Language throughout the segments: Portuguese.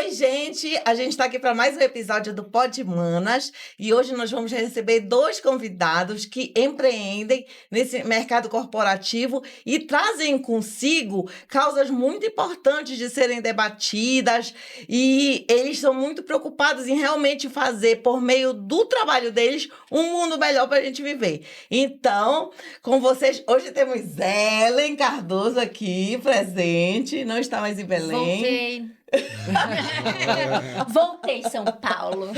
Oi, gente! A gente está aqui para mais um episódio do Pod Manas e hoje nós vamos receber dois convidados que empreendem nesse mercado corporativo e trazem consigo causas muito importantes de serem debatidas e eles são muito preocupados em realmente fazer, por meio do trabalho deles, um mundo melhor para a gente viver. Então, com vocês, hoje temos Ellen Cardoso aqui presente, não está mais em Belém. Voltei, São Paulo.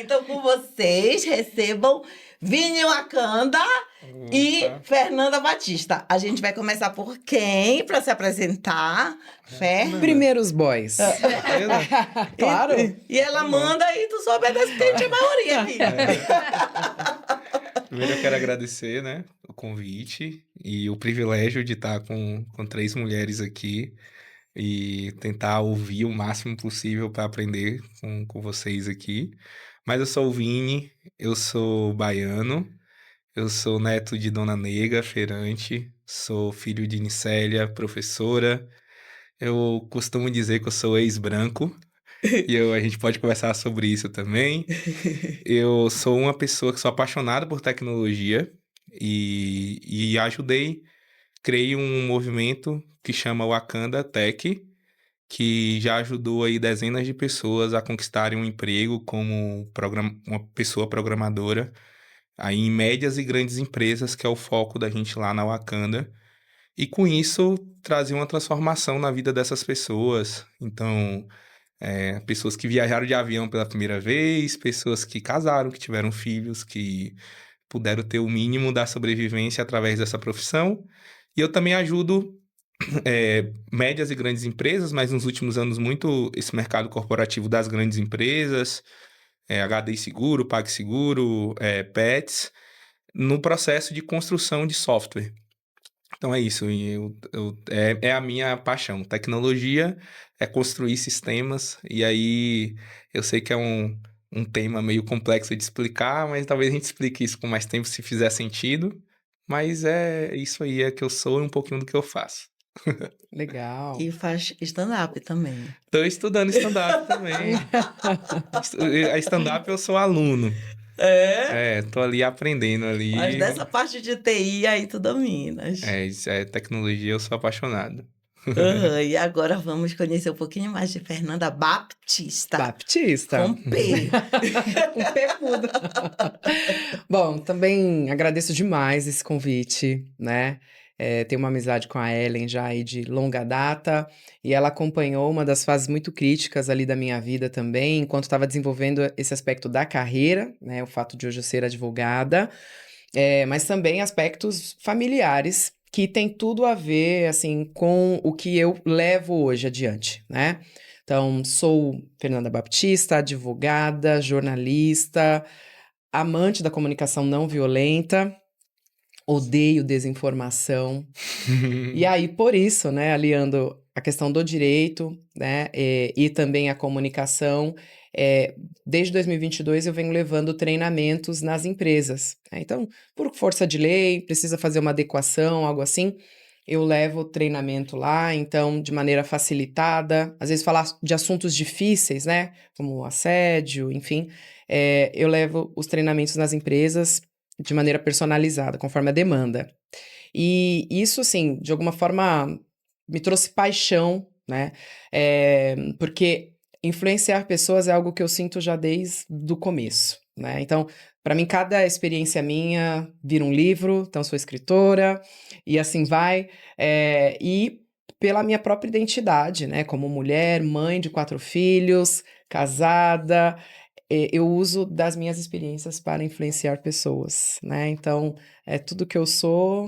Então com vocês recebam Vini Wakanda e Fernanda Batista. A gente vai começar por quem para se apresentar? Primeiros boys. Claro. E ela manda e tu só obedece porque a gente é a maioria aqui. Primeiro eu quero agradecer, né, o convite e o privilégio de estar com três mulheres aqui e tentar ouvir o máximo possível para aprender com vocês aqui. Mas eu sou o Vini, eu sou baiano, eu sou neto de Dona Nega, feirante, sou filho de Nicélia, professora. Eu costumo dizer que eu sou ex-branco e a gente pode conversar sobre isso também. Eu sou uma pessoa que sou apaixonada por tecnologia e criei um movimento que chama Wakanda Tech, que já ajudou aí dezenas de pessoas a conquistarem um emprego como uma pessoa programadora aí em médias e grandes empresas, que é o foco da gente lá na Wakanda. E com isso, trazer uma transformação na vida dessas pessoas. Então, pessoas que viajaram de avião pela primeira vez, pessoas que casaram, que tiveram filhos, que puderam ter o mínimo da sobrevivência através dessa profissão. E eu também ajudo médias e grandes empresas, mas nos últimos anos muito esse mercado corporativo das grandes empresas, HD Seguro, PagSeguro, Pets, no processo de construção de software. Então é isso, é a minha paixão. Tecnologia é construir sistemas, e aí eu sei que é um tema meio complexo de explicar, mas talvez a gente explique isso com mais tempo se fizer sentido. Mas é isso aí, é que eu sou e um pouquinho do que eu faço. Legal. E faz stand-up também. Tô estudando stand-up também. A stand-up eu sou aluno. Tô ali aprendendo ali. Mas dessa parte de TI aí tu dominas. Isso é tecnologia, eu sou apaixonado. E agora vamos conhecer um pouquinho mais de Fernanda Baptista. Com P. Com P mudo. Bom, também agradeço demais esse convite, né? Tenho uma amizade com a Ellen já aí de longa data, e ela acompanhou uma das fases muito críticas ali da minha vida também, enquanto estava desenvolvendo esse aspecto da carreira, né? O fato de hoje eu ser advogada, mas também aspectos familiares, que tem tudo a ver, assim, com o que eu levo hoje adiante, né? Então, sou Fernanda Baptista, advogada, jornalista, amante da comunicação não violenta, odeio desinformação. E aí, por isso, né, aliando a questão do direito, né, e também a comunicação, desde 2022 eu venho levando treinamentos nas empresas. Então, por força de lei, precisa fazer uma adequação, algo assim, eu levo treinamento lá, então, de maneira facilitada, às vezes falar de assuntos difíceis, né, como assédio, enfim, eu levo os treinamentos nas empresas de maneira personalizada, conforme a demanda. E isso, assim, de alguma forma me trouxe paixão, né? Porque influenciar pessoas é algo que eu sinto já desde o começo, né? Então, para mim, cada experiência minha vira um livro, então sou escritora, e assim vai. E pela minha própria identidade, né? Como mulher, mãe de 4 filhos, casada, eu uso das minhas experiências para influenciar pessoas, né? Então, tudo que eu sou,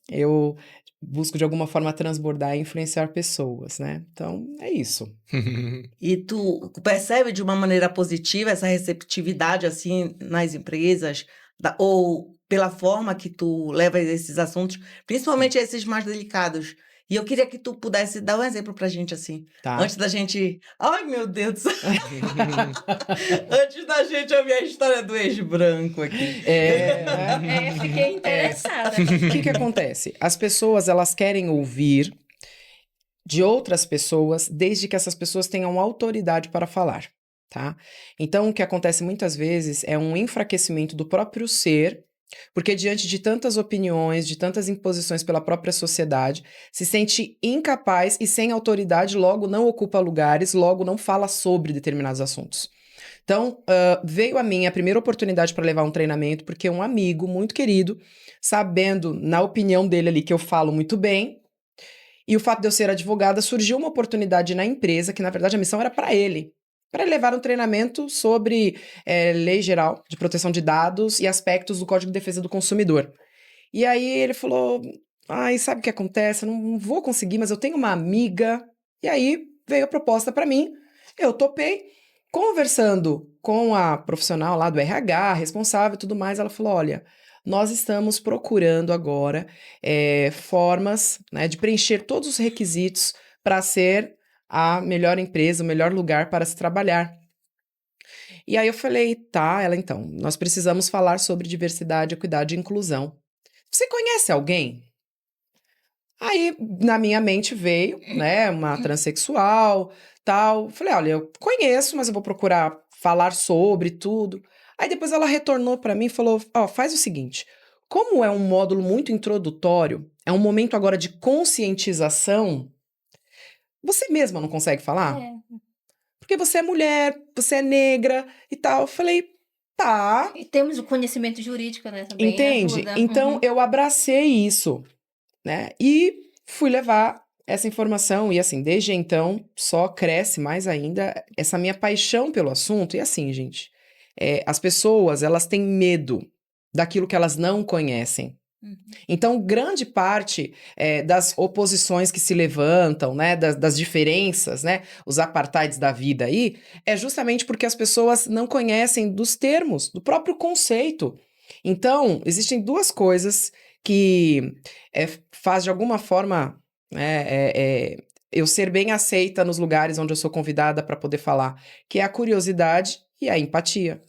eu busco de alguma forma transbordar e influenciar pessoas, né? Então, é isso. E tu percebe de uma maneira positiva essa receptividade, assim, nas empresas? Ou pela forma que tu leva esses assuntos, principalmente esses mais delicados? E eu queria que tu pudesse dar um exemplo pra gente, assim. Tá. Antes da gente... Ai, meu Deus do céu! Antes da gente ouvir a história do ex-branco aqui. Fiquei interessada. O que acontece? As pessoas, elas querem ouvir de outras pessoas, desde que essas pessoas tenham autoridade para falar, tá? Então, o que acontece muitas vezes é um enfraquecimento do próprio ser, porque diante de tantas opiniões, de tantas imposições pela própria sociedade, se sente incapaz e sem autoridade, logo não ocupa lugares, logo não fala sobre determinados assuntos. Então, veio a mim a primeira oportunidade para levar um treinamento, porque um amigo muito querido, sabendo, na opinião dele ali, que eu falo muito bem, e o fato de eu ser advogada, surgiu uma oportunidade na empresa, que na verdade a missão era para ele levar um treinamento sobre lei geral de proteção de dados e aspectos do Código de Defesa do Consumidor. E aí ele falou, ai, sabe o que acontece? Eu não vou conseguir, mas eu tenho uma amiga. E aí veio a proposta para mim, eu topei, conversando com a profissional lá do RH, responsável e tudo mais, ela falou, olha, nós estamos procurando agora formas, né, de preencher todos os requisitos para ser a melhor empresa, o melhor lugar para se trabalhar. E aí eu falei, tá, ela então, nós precisamos falar sobre diversidade, equidade e inclusão. Você conhece alguém? Aí, na minha mente veio, né, uma transexual, tal. Falei, olha, eu conheço, mas eu vou procurar falar sobre tudo. Aí depois ela retornou para mim e falou, ó, faz o seguinte, como é um módulo muito introdutório, é um momento agora de conscientização, você mesma não consegue falar? É. Porque você é mulher, você é negra e tal. Eu falei, tá. E temos o conhecimento jurídico, né, também Entende? ajuda. Então, eu abracei isso, né? E fui levar essa informação. E assim, desde então, só cresce mais ainda essa minha paixão pelo assunto. E assim, gente, as pessoas, elas têm medo daquilo que elas não conhecem. Então, grande parte das oposições que se levantam, né, das diferenças, né, os apartheids da vida aí, é justamente porque as pessoas não conhecem dos termos, do próprio conceito. Então, existem duas coisas que faz de alguma forma eu ser bem aceita nos lugares onde eu sou convidada para poder falar, que é a curiosidade e a empatia.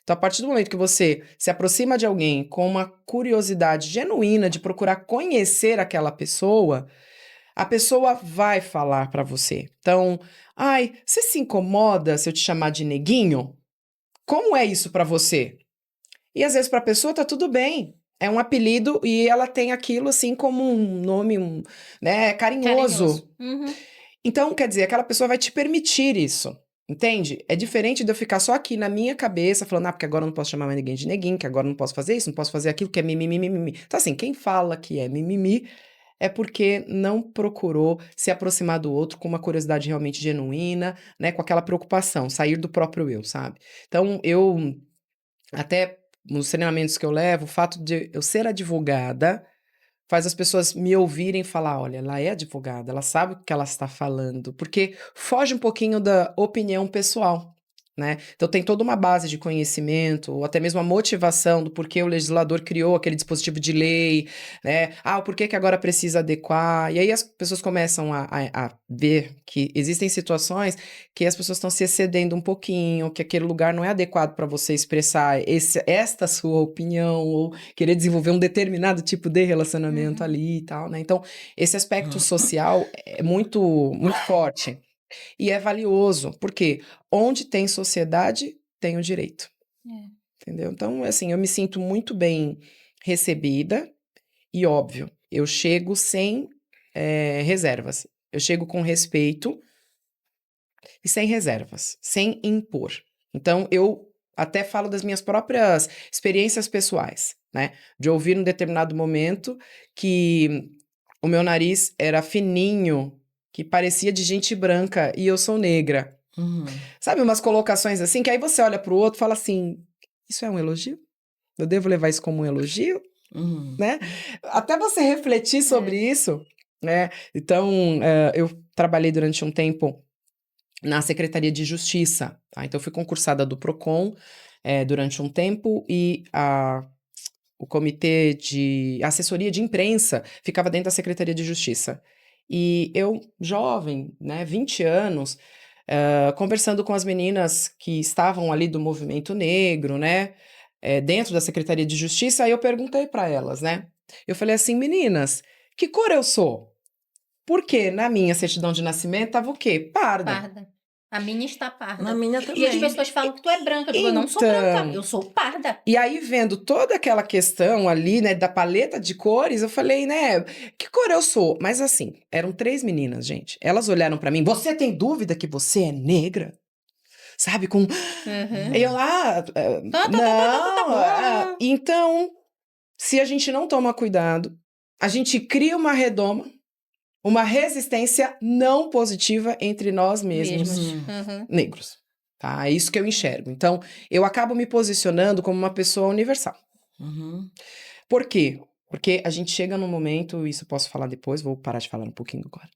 Então, a partir do momento que você se aproxima de alguém com uma curiosidade genuína de procurar conhecer aquela pessoa, a pessoa vai falar para você. Então, ai, você se incomoda se eu te chamar de neguinho? Como é isso para você? E às vezes para a pessoa tá tudo bem. É um apelido e ela tem aquilo assim como um nome, né, carinhoso. Então, quer dizer, aquela pessoa vai te permitir isso. Entende? É diferente de eu ficar só aqui na minha cabeça falando, porque agora eu não posso chamar mais ninguém de neguinho, que agora eu não posso fazer isso, não posso fazer aquilo, que é mimimi, mimimi. Então, assim, quem fala que é mimimi é porque não procurou se aproximar do outro com uma curiosidade realmente genuína, né? Com aquela preocupação, sair do próprio eu, sabe? Então, até nos treinamentos que eu levo, o fato de eu ser advogada faz as pessoas me ouvirem falar, olha, ela é advogada, ela sabe o que ela está falando, porque foge um pouquinho da opinião pessoal, né? Então tem toda uma base de conhecimento, ou até mesmo a motivação do porquê o legislador criou aquele dispositivo de lei, né? O porquê que agora precisa adequar, e aí as pessoas começam a ver que existem situações que as pessoas estão se excedendo um pouquinho, que aquele lugar não é adequado para você expressar esta sua opinião, ou querer desenvolver um determinado tipo de relacionamento ali e tal, né? Então, esse aspecto social é muito, muito forte. E é valioso, porque onde tem sociedade, tem o direito. Entendeu? Então, assim, eu me sinto muito bem recebida e, óbvio, eu chego sem reservas. Eu chego com respeito e sem reservas, sem impor. Então, eu até falo das minhas próprias experiências pessoais, né? De ouvir num determinado momento que o meu nariz era fininho, que parecia de gente branca e eu sou negra. Sabe, umas colocações assim, que aí você olha pro outro e fala assim, isso é um elogio? Eu devo levar isso como um elogio? Né? Até você refletir sobre isso, né? Então, eu trabalhei durante um tempo na Secretaria de Justiça, tá? Então, eu fui concursada do PROCON durante um tempo e o comitê de assessoria de imprensa ficava dentro da Secretaria de Justiça. E eu, jovem, né, 20 anos, conversando com as meninas que estavam ali do movimento negro, né, dentro da Secretaria de Justiça, aí eu perguntei para elas, né, eu falei assim, meninas, que cor eu sou? Porque na minha certidão de nascimento tava o quê? Parda. Parda. A minha está parda. Na minha E as também. pessoas falam que tu é branca. Eu digo, eu não sou Então. branca, eu sou parda. E aí, vendo toda aquela questão ali, né, da paleta de cores, eu falei, né, que cor eu sou? Mas assim, eram 3 meninas, gente. Elas olharam pra mim, você tem dúvida que você é negra? Sabe, com... Uhum. Eu lá, não, então, se a gente não toma cuidado, a gente cria uma redoma, uma resistência não positiva entre nós mesmos, Uhum. negros. Tá? É isso que eu enxergo. Então, eu acabo me posicionando como uma pessoa universal. Uhum. Por quê? Porque a gente chega num momento, isso eu posso falar depois, vou parar de falar um pouquinho agora.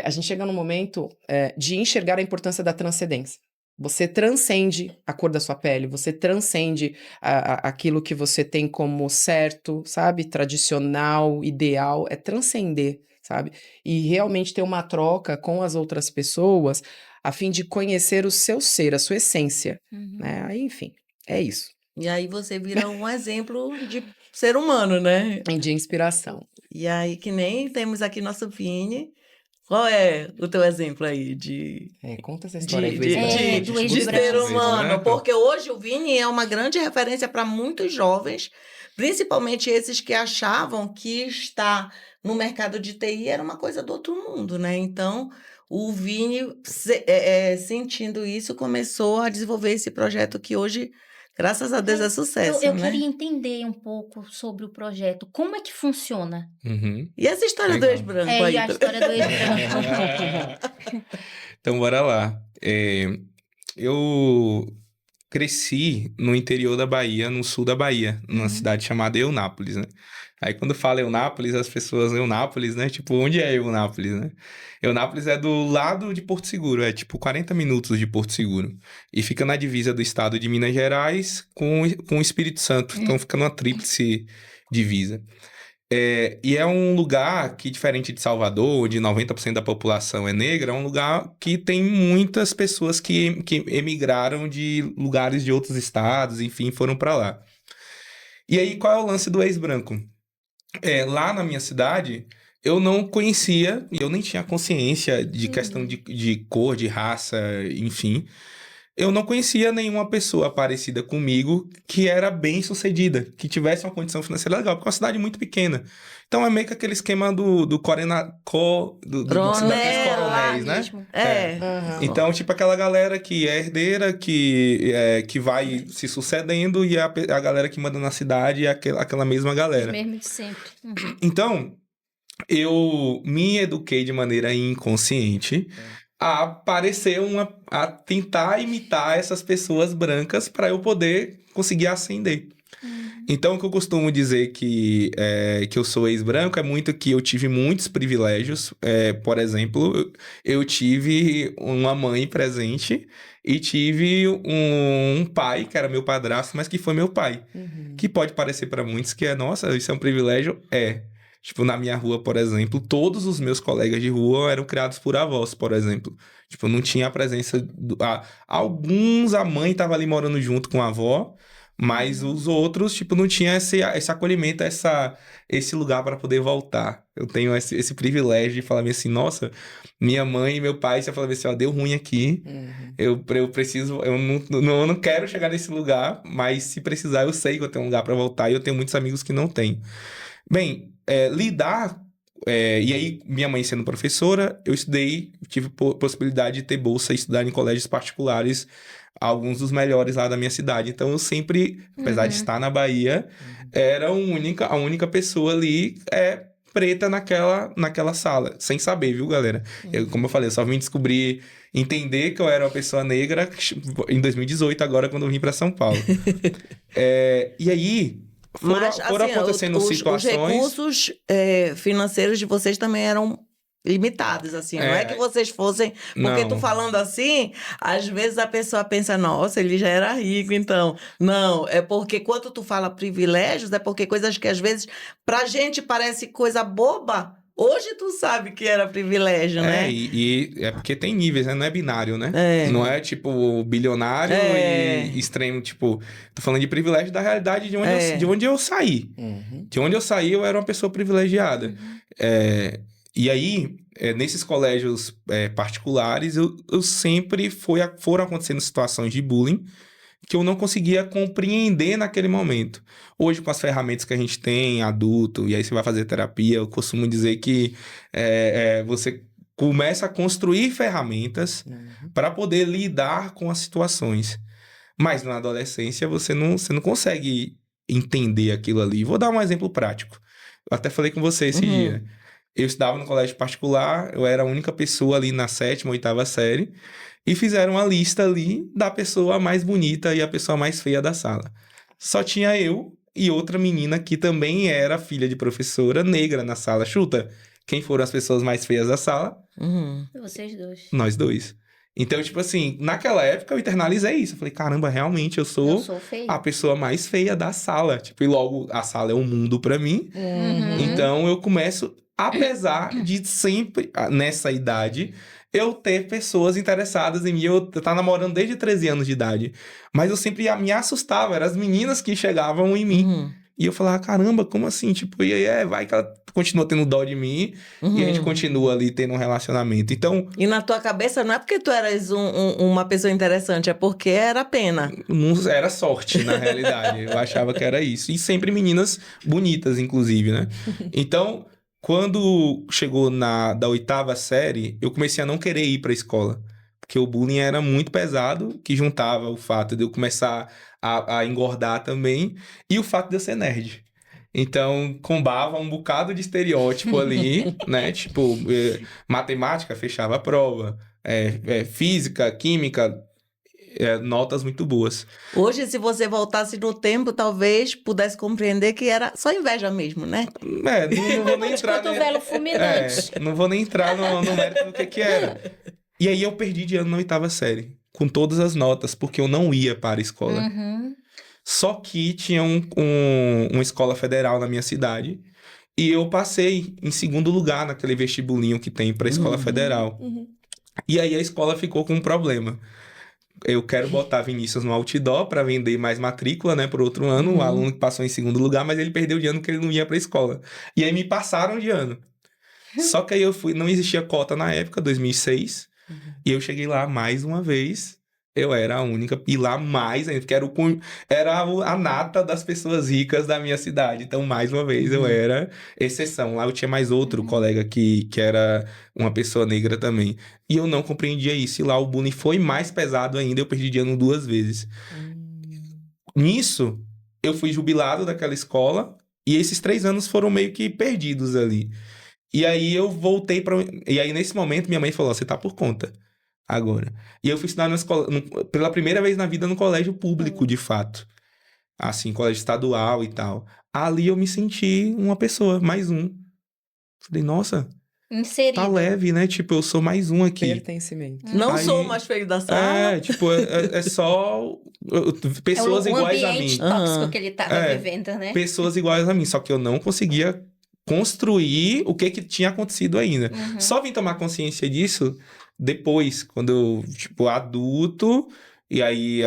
A gente chega num momento de enxergar a importância da transcendência. Você transcende a cor da sua pele, você transcende aquilo que você tem como certo, sabe? Tradicional, ideal, é transcender, sabe? E realmente ter uma troca com as outras pessoas a fim de conhecer o seu ser, a sua essência, Uhum. né? Aí, enfim, é isso. E aí você vira um exemplo de ser humano, né? De inspiração. E aí, que nem temos aqui nosso Vini. Qual é o teu exemplo aí de Conta essa história de, aí do de, ex-branco. de, do de ex-branco. ser humano? Ex-branco. Porque hoje o Vini é uma grande referência para muitos jovens, principalmente esses que achavam que estar no mercado de TI era uma coisa do outro mundo, né? Então, o Vini, sentindo isso, começou a desenvolver esse projeto que hoje, graças a Deus, é sucesso, Eu né? queria entender um pouco sobre o projeto. Como é que funciona? Uhum. E essa história do Legal. ex-branco E aí? a história do ex-branco. Então, bora lá. Eu cresci no interior da Bahia, no sul da Bahia, numa cidade chamada Eunápolis, né? Aí quando fala Eunápolis, as pessoas, Eunápolis, né? Tipo, onde é Eunápolis, né? Eunápolis é do lado de Porto Seguro, é tipo 40 minutos de Porto Seguro. E fica na divisa do estado de Minas Gerais com o Espírito Santo. Então fica numa tríplice divisa. E é um lugar que, diferente de Salvador, onde 90% da população é negra, é um lugar que tem muitas pessoas que emigraram de lugares de outros estados, enfim, foram para lá. E aí, qual é o lance do ex-branco? Lá na minha cidade, eu não conhecia, e eu nem tinha consciência de questão de cor, de raça, enfim. Eu não conhecia nenhuma pessoa parecida comigo que era bem-sucedida, que tivesse uma condição financeira legal, porque é uma cidade muito pequena. Então é meio que aquele esquema do daqueles coronéis, né? mesmo. Aham. Então, tipo, aquela galera que é herdeira, que vai se sucedendo, e a galera que manda na cidade é aquela mesma galera. Mesmo de sempre. Uhum. Então, eu me eduquei de maneira inconsciente a a tentar imitar essas pessoas brancas para eu poder conseguir ascender. Então, o que eu costumo dizer que eu sou ex-branco é muito que eu tive muitos privilégios. Por exemplo, eu tive uma mãe presente e tive um pai, que era meu padrasto, mas que foi meu pai. Que pode parecer para muitos que nossa, isso é um privilégio. Tipo, na minha rua, por exemplo, todos os meus colegas de rua eram criados por avós, por exemplo. Tipo, não tinha a presença... Alguns, a mãe estava ali morando junto com a avó, mas os outros, tipo, não tinha esse acolhimento, esse lugar para poder voltar. Eu tenho esse privilégio de falar assim, nossa, minha mãe e meu pai, você fala assim, ó, deu ruim aqui, eu preciso, eu não quero chegar nesse lugar, mas se precisar, eu sei que eu tenho um lugar para voltar e eu tenho muitos amigos que não têm. Bem, lidar... e aí, minha mãe sendo professora, eu estudei, tive possibilidade de ter bolsa e estudar em colégios particulares, alguns dos melhores lá da minha cidade. Então, eu sempre, apesar de estar na Bahia, era a única pessoa ali preta naquela sala. Sem saber, viu, galera? Como eu falei, eu só vim entender que eu era uma pessoa negra em 2018, agora, quando eu vim para São Paulo. E aí... Foram acontecendo situações... Os recursos financeiros de vocês também eram limitados, assim. Não é que vocês fossem... Porque Não. tu falando assim, às vezes a pessoa pensa, nossa, ele já era rico, então. Não, é porque quando tu fala privilégios, é porque coisas que às vezes pra gente parece coisa boba... Hoje tu sabe que era privilégio, né? E é porque tem níveis, né? Não é binário, né? É. Não é, tipo, bilionário e extremo, tipo... Tô falando de privilégio da realidade de onde eu saí. De onde eu saí, eu era uma pessoa privilegiada. E aí, nesses colégios particulares, eu sempre foram acontecendo situações de bullying que eu não conseguia compreender naquele momento. Hoje, com as ferramentas que a gente tem, adulto, e aí você vai fazer terapia, eu costumo dizer que você começa a construir ferramentas para poder lidar com as situações. Mas na adolescência você não consegue entender aquilo ali. Vou dar um exemplo prático. Eu até falei com você esse dia. Eu estudava no colégio particular, eu era a única pessoa ali na 7ª, 8ª série, e fizeram uma lista ali da pessoa mais bonita e a pessoa mais feia da sala. Só tinha eu e outra menina que também era filha de professora negra na sala. Chuta, quem foram as pessoas mais feias da sala? Vocês dois. Nós dois. Então, tipo assim, naquela época eu internalizei isso. Eu falei, caramba, realmente eu sou feia. a pessoa mais feia da sala. Tipo, e logo a sala é um mundo pra mim. Então eu começo, apesar de sempre, nessa idade, eu ter pessoas interessadas em mim. Eu tava namorando desde 13 anos de idade. Mas eu sempre me assustava, eram as meninas que chegavam em mim. E eu falava, caramba, como assim? Tipo, e aí vai que ela continua tendo dó de mim e a gente continua ali tendo um relacionamento. Então... E na tua cabeça não é porque tu eras uma pessoa interessante, é porque era pena. Não era sorte, na realidade. Eu achava que era isso. E sempre meninas bonitas, inclusive, né? Então, quando chegou da 8ª série, eu comecei a não querer ir pra escola. Porque o bullying era muito pesado, que juntava o fato de eu começar a engordar também e o fato de eu ser nerd. Então, combava um bocado de estereótipo ali, né? Tipo, matemática, fechava a prova. Física, química, notas muito boas. Hoje, se você voltasse no tempo, talvez pudesse compreender que era só inveja mesmo, né? Não vou nem entrar... Cotovelo fulminante. Não vou nem entrar no mérito do que era. E aí eu perdi de ano na 8ª série, com todas as notas, porque eu não ia para a escola. Só que tinha uma escola federal na minha cidade, e eu passei em 2º lugar naquele vestibulinho que tem para a escola federal. E aí a escola ficou com um problema. Eu quero botar Vinícius no outdoor para vender mais matrícula, né, por outro ano. O aluno que passou em 2º lugar, mas ele perdeu de ano porque ele não ia para a escola. E aí me passaram de ano. Só que aí não existia cota na época, 2006. E eu cheguei lá mais uma vez, eu era a única, e lá mais ainda, porque era a nata das pessoas ricas da minha cidade. Então, mais uma vez, eu era exceção. Lá eu tinha mais outro colega que era uma pessoa negra também. E eu não compreendia isso. E lá o bullying foi mais pesado ainda, eu perdi de ano 2 vezes. Nisso, eu fui jubilado daquela escola, e esses 3 anos foram meio que perdidos ali. E aí eu voltei E aí nesse momento minha mãe falou, você tá por conta agora. E eu fui estudar pela primeira vez na vida no colégio público, de fato. Assim, colégio estadual e tal. Ali eu me senti uma pessoa, mais um. Falei, nossa, Inserido. tá leve, né? Tipo, eu sou mais um aqui. Pertencimento. Não Aí- sou o mais feio da sala. Tipo, é só pessoas é um iguais a mim. ambiente tóxico que ele tava vivendo, né? Pessoas iguais a mim, só que eu não conseguia construir o que tinha acontecido ainda. Só vim tomar consciência disso depois, quando eu, tipo, adulto, e aí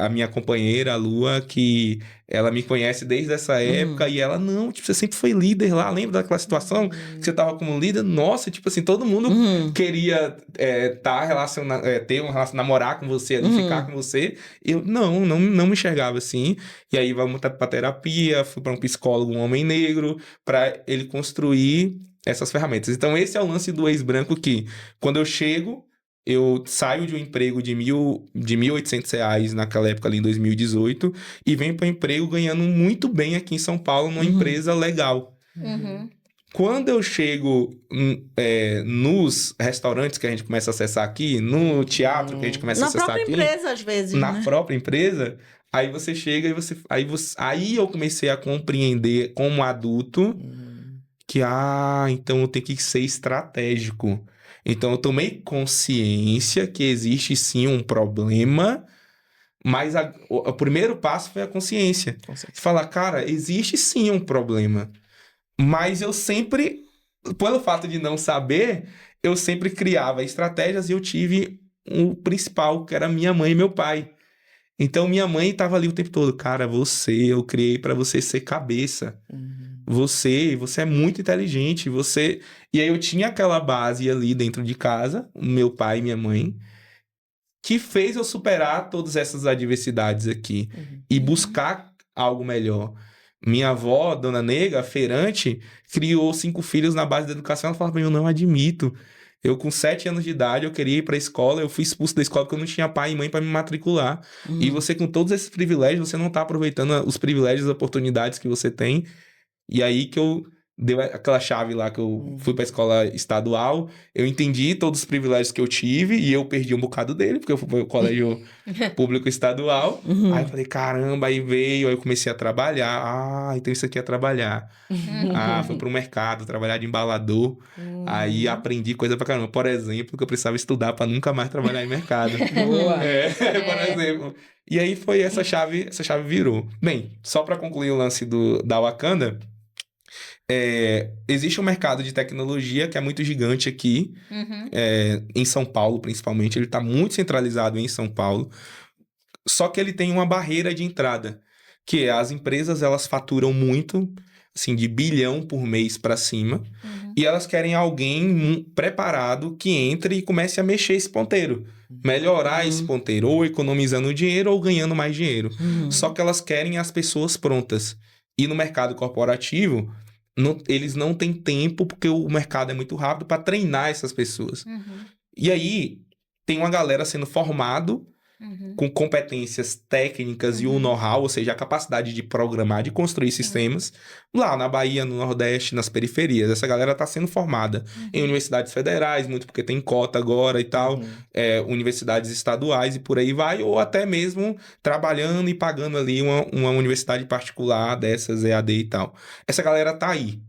a minha companheira, a Lua, que ela me conhece desde essa época, e ela, não, tipo, você sempre foi líder lá, lembra daquela situação que você tava como líder? Nossa, tipo assim, todo mundo queria ter um relacionamento, namorar com você, ali, ficar com você. Eu não me enxergava assim. E aí vamos pra terapia, fui pra um psicólogo, um homem negro, pra ele construir essas ferramentas. Então esse é o lance do ex-branco que, quando eu chego, eu saio de um emprego de R$1.800 naquela época ali em 2018 e venho para um emprego ganhando muito bem aqui em São Paulo numa empresa legal. Quando eu chego nos restaurantes que a gente começa a acessar aqui, no teatro que a gente começa a Na acessar própria aqui, empresa, às vezes, na né? própria empresa, aí você chega e aí eu comecei a compreender como adulto que, então eu tenho que ser estratégico. Então eu tomei consciência que existe sim um problema, mas o primeiro passo foi a consciência. Falar, cara, existe sim um problema, mas eu sempre, pelo fato de não saber, eu sempre criava estratégias e eu tive o principal, que era minha mãe e meu pai. Então minha mãe estava ali o tempo todo, cara, eu criei para você ser cabeça. você é muito inteligente, você... E aí eu tinha aquela base ali dentro de casa, meu pai e minha mãe, que fez eu superar todas essas adversidades aqui e buscar algo melhor. Minha avó, Dona Nega, feirante, criou 5 filhos na base da educação. Ela falava pra mim, eu não admito. Eu, com 7 anos de idade, eu queria ir pra escola, eu fui expulso da escola porque eu não tinha pai e mãe pra me matricular. E você, com todos esses privilégios, você não tá aproveitando os privilégios, as oportunidades que você tem. E aí que eu dei aquela chave lá, que eu fui pra escola estadual, eu entendi todos os privilégios que eu tive e eu perdi um bocado dele, porque eu fui pro colégio público estadual. Aí eu falei, caramba, aí veio, aí eu comecei a trabalhar. Ah, então isso aqui é trabalhar. Ah, fui pro mercado, trabalhar de embalador. Aí aprendi coisa pra caramba. Por exemplo, que eu precisava estudar pra nunca mais trabalhar em mercado. Boa. Por exemplo. E aí foi essa chave virou. Bem, só pra concluir o lance da Wakanda, existe um mercado de tecnologia que é muito gigante aqui, em São Paulo principalmente. Ele tá muito centralizado em São Paulo. Só que ele tem uma barreira de entrada, que é as empresas, elas faturam muito, assim, de bilhão por mês para cima, e elas querem alguém preparado que entre e comece a mexer esse ponteiro, melhorar esse ponteiro, ou economizando dinheiro ou ganhando mais dinheiro. Só que elas querem as pessoas prontas. E no mercado corporativo, eles não têm tempo, porque o mercado é muito rápido, para treinar essas pessoas. E aí, tem uma galera sendo formado com competências técnicas e o know-how, ou seja, a capacidade de programar, de construir sistemas, lá na Bahia, no Nordeste, nas periferias. Essa galera está sendo formada em universidades federais, muito porque tem cota agora e tal, universidades estaduais e por aí vai, ou até mesmo trabalhando e pagando ali uma universidade particular dessas, EAD e tal. Essa galera tá aí.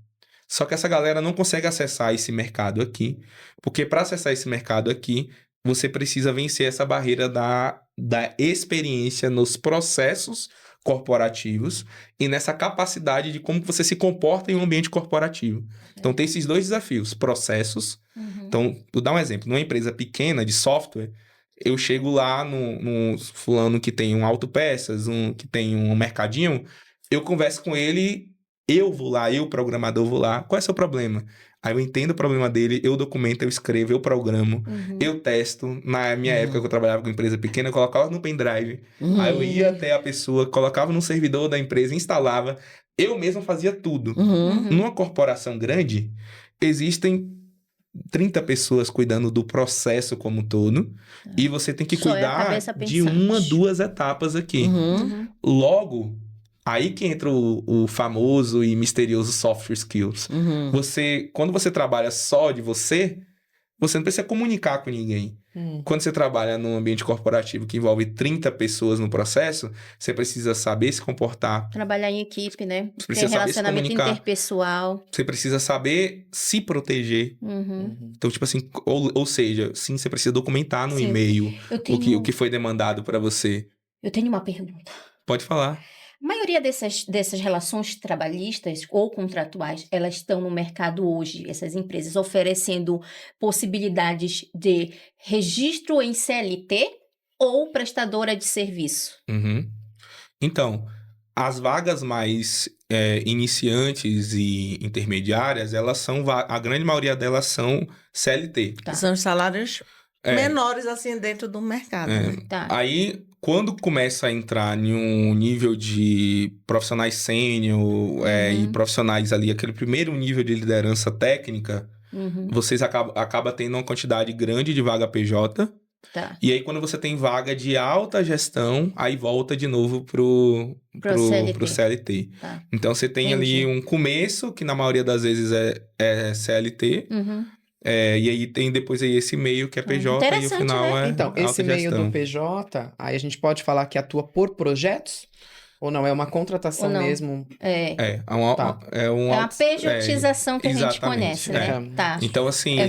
Só que essa galera não consegue acessar esse mercado aqui, porque para acessar esse mercado aqui, você precisa vencer essa barreira da experiência nos processos corporativos e nessa capacidade de como você se comporta em um ambiente corporativo. Então, tem esses 2 desafios. Processos. Então, vou dar um exemplo. Numa empresa pequena de software, eu chego lá no fulano que tem um autopeças, que tem um mercadinho, eu converso com ele, eu vou lá, eu, programador, vou lá. Qual é o seu problema? Aí eu entendo o problema dele, eu documento, eu escrevo, eu programo, eu testo. Na minha época que eu trabalhava com empresa pequena, eu colocava no pendrive. Aí eu ia até a pessoa, colocava no servidor da empresa, instalava. Eu mesmo fazia tudo. Numa corporação grande, existem 30 pessoas cuidando do processo como um todo. E você tem que Só é a cuidar cabeça de pensante. 1, 2 etapas aqui. Logo, aí que entra o famoso e misterioso soft skills. Quando você trabalha só de você não precisa comunicar com ninguém. Quando você trabalha num ambiente corporativo que envolve 30 pessoas no processo, você precisa saber se comportar. Trabalhar em equipe, né? Você precisa Ter saber se relacionamento comunicar. interpessoal. Você precisa saber se proteger. Então, tipo assim, ou seja, sim, você precisa documentar no Sim. e-mail Eu o que foi demandado para você. Eu tenho uma pergunta. Pode falar. A maioria dessas relações trabalhistas ou contratuais, elas estão no mercado hoje, essas empresas oferecendo possibilidades de registro em CLT ou prestadora de serviço. Então, as vagas mais iniciantes e intermediárias, elas são a grande maioria delas são CLT. Tá. São os salários menores, assim, dentro do mercado. Né? Tá. Aí, quando começa a entrar em um nível de profissionais sênior e profissionais ali, aquele primeiro nível de liderança técnica, vocês acaba tendo uma quantidade grande de vaga PJ. Tá. E aí, quando você tem vaga de alta gestão, aí volta de novo pro CLT. Tá. Então, você tem ali um começo, que na maioria das vezes é CLT. E aí tem depois aí esse meio que é PJ e o Interessante, final né? Então, alta esse meio gestão. do PJ, aí a gente pode falar que atua por projetos? Ou não? É uma contratação Ou não? mesmo? É Tá. É uma pejotização que a gente exatamente, conhece, né? Tá. Então, assim...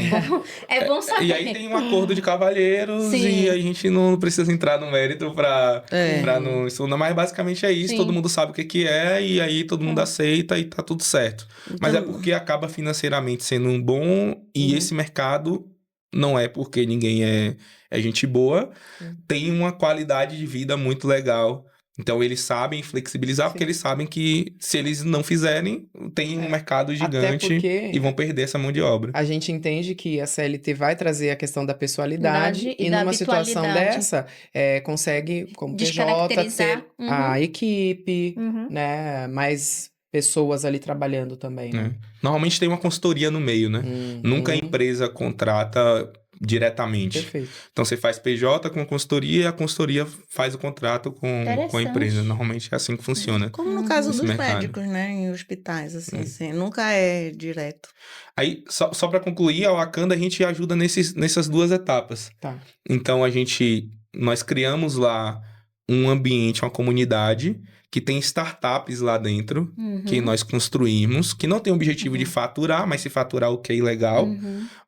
É bom saber. E aí tem um acordo de cavalheiros Sim. e a gente não precisa entrar no mérito pra não... Isso, mas basicamente é isso, Sim. todo mundo sabe o que é e aí todo mundo aceita e tá tudo certo. Mas é porque acaba financeiramente sendo um bom e esse mercado não é porque ninguém é gente boa, tem uma qualidade de vida muito legal Então, eles sabem flexibilizar, porque eles sabem que se eles não fizerem, tem um mercado gigante porque e vão perder essa mão de obra. a gente entende que a CLT vai trazer a questão da pessoalidade E e da numa situação habitualidade. dessa, consegue, como PJ, Descaracterizar. ter a equipe, Uhum. né? Mais pessoas ali trabalhando também, né? Normalmente tem uma consultoria no meio, né? Nunca a empresa contrata diretamente. Perfeito. Então, você faz PJ com a consultoria e a consultoria faz o contrato com a empresa. Interessante. Normalmente é assim que funciona. Como no caso Esse dos mercado. médicos, né? Em hospitais, assim, nunca é direto. Aí, só para concluir, a Wakanda a gente ajuda nessas duas etapas. Tá. Então, nós criamos lá um ambiente, uma comunidade que tem startups lá dentro, que nós construímos, que não tem o objetivo de faturar, mas se faturar, ok, legal.